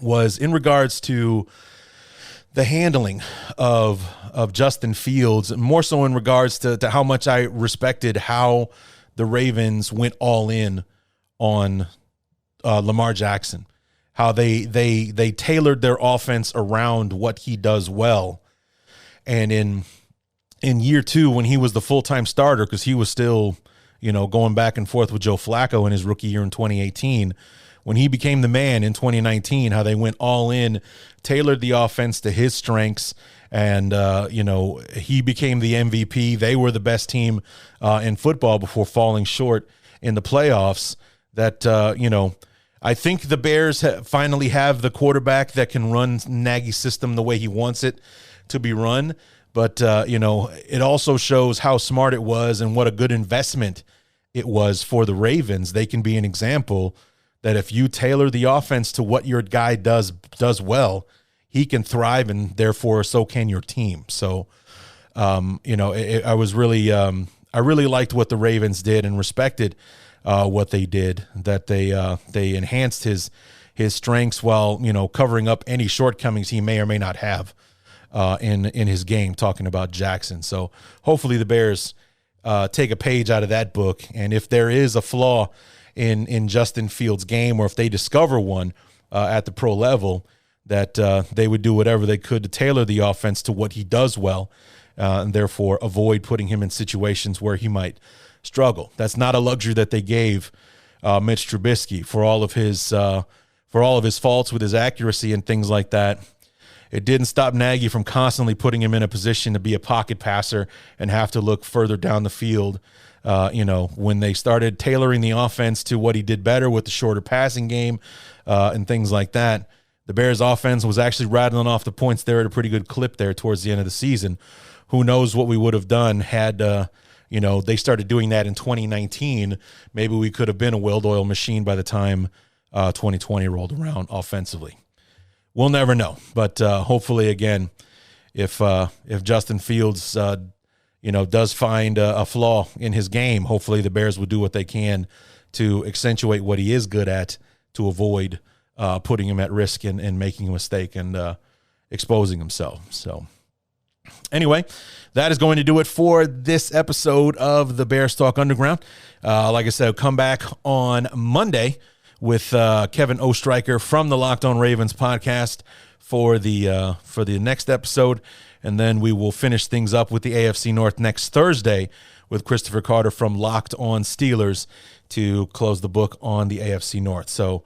A: was in regards to the handling of Justin Fields, more so in regards to how much I respected how the Ravens went all in on Lamar Jackson, how they tailored their offense around what he does well. And in year 2, when he was the full-time starter, because he was still, going back and forth with Joe Flacco in his rookie year in 2018, when he became the man in 2019, how they went all in, tailored the offense to his strengths, and, he became the MVP. They were the best team in football before falling short in the playoffs. That, I think the Bears finally have the quarterback that can run Nagy's system the way he wants it to be run, but it also shows how smart it was and what a good investment it was for the Ravens. They can be an example that if you tailor the offense to what your guy does well, he can thrive, and therefore so can your team. So, I really liked what the Ravens did and respected what they did, that they enhanced his strengths while, covering up any shortcomings he may or may not have in his game, talking about Jackson. So hopefully the Bears take a page out of that book. And if there is a flaw in Justin Fields' game, or if they discover one at the pro level, that they would do whatever they could to tailor the offense to what he does well, and therefore avoid putting him in situations where he might struggle. That's not a luxury that they gave Mitch Trubisky, for all of his faults with his accuracy and things like that. It didn't stop Nagy from constantly putting him in a position to be a pocket passer and have to look further down the field. When they started tailoring the offense to what he did better with the shorter passing game and things like that, the Bears offense was actually rattling off the points there at a pretty good clip there towards the end of the season. Who knows what we would have done had, they started doing that in 2019. Maybe we could have been a well-oiled machine by the time 2020 rolled around offensively. We'll never know. But hopefully, again, if Justin Fields, does find a flaw in his game, hopefully the Bears will do what they can to accentuate what he is good at, to avoid putting him at risk and making a mistake and exposing himself. So anyway, that is going to do it for this episode of the Bears Talk Underground. Like I said, I'll come back on Monday with Kevin Oestreicher from the Locked On Ravens podcast for the next episode, and then we will finish things up with the AFC North next Thursday with Christopher Carter from Locked On Steelers to close the book on the AFC North. So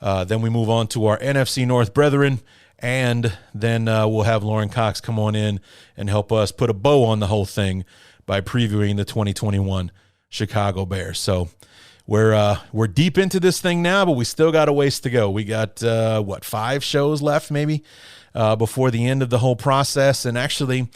A: then we move on to our NFC North brethren, and then we'll have Lauren Cox come on in and help us put a bow on the whole thing by previewing the 2021 Chicago Bears. So we're deep into this thing now, but we still got a ways to go. We got 5 shows left maybe before the end of the whole process. And actually,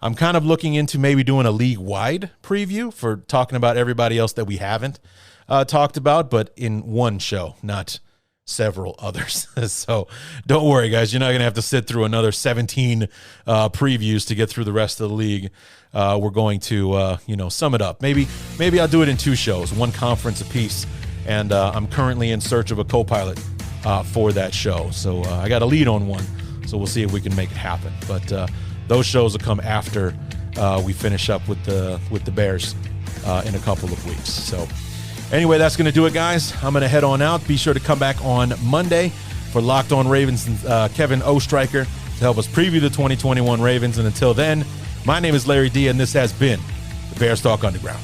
A: I'm kind of looking into maybe doing a league-wide preview for talking about everybody else that we haven't talked about, but in one show, not several others. So don't worry, guys. You're not going to have to sit through another 17 previews to get through the rest of the league. We're going to, sum it up. Maybe I'll do it in 2 shows, 1 conference apiece. And I'm currently in search of a co-pilot for that show. So I got a lead on one. So we'll see if we can make it happen. But those shows will come after we finish up with the Bears in a couple of weeks. So anyway, that's going to do it, guys. I'm going to head on out. Be sure to come back on Monday for Locked On Ravens and Kevin Oestreicher to help us preview the 2021 Ravens. And until then, my name is Larry D, and this has been the Bears Talk Underground.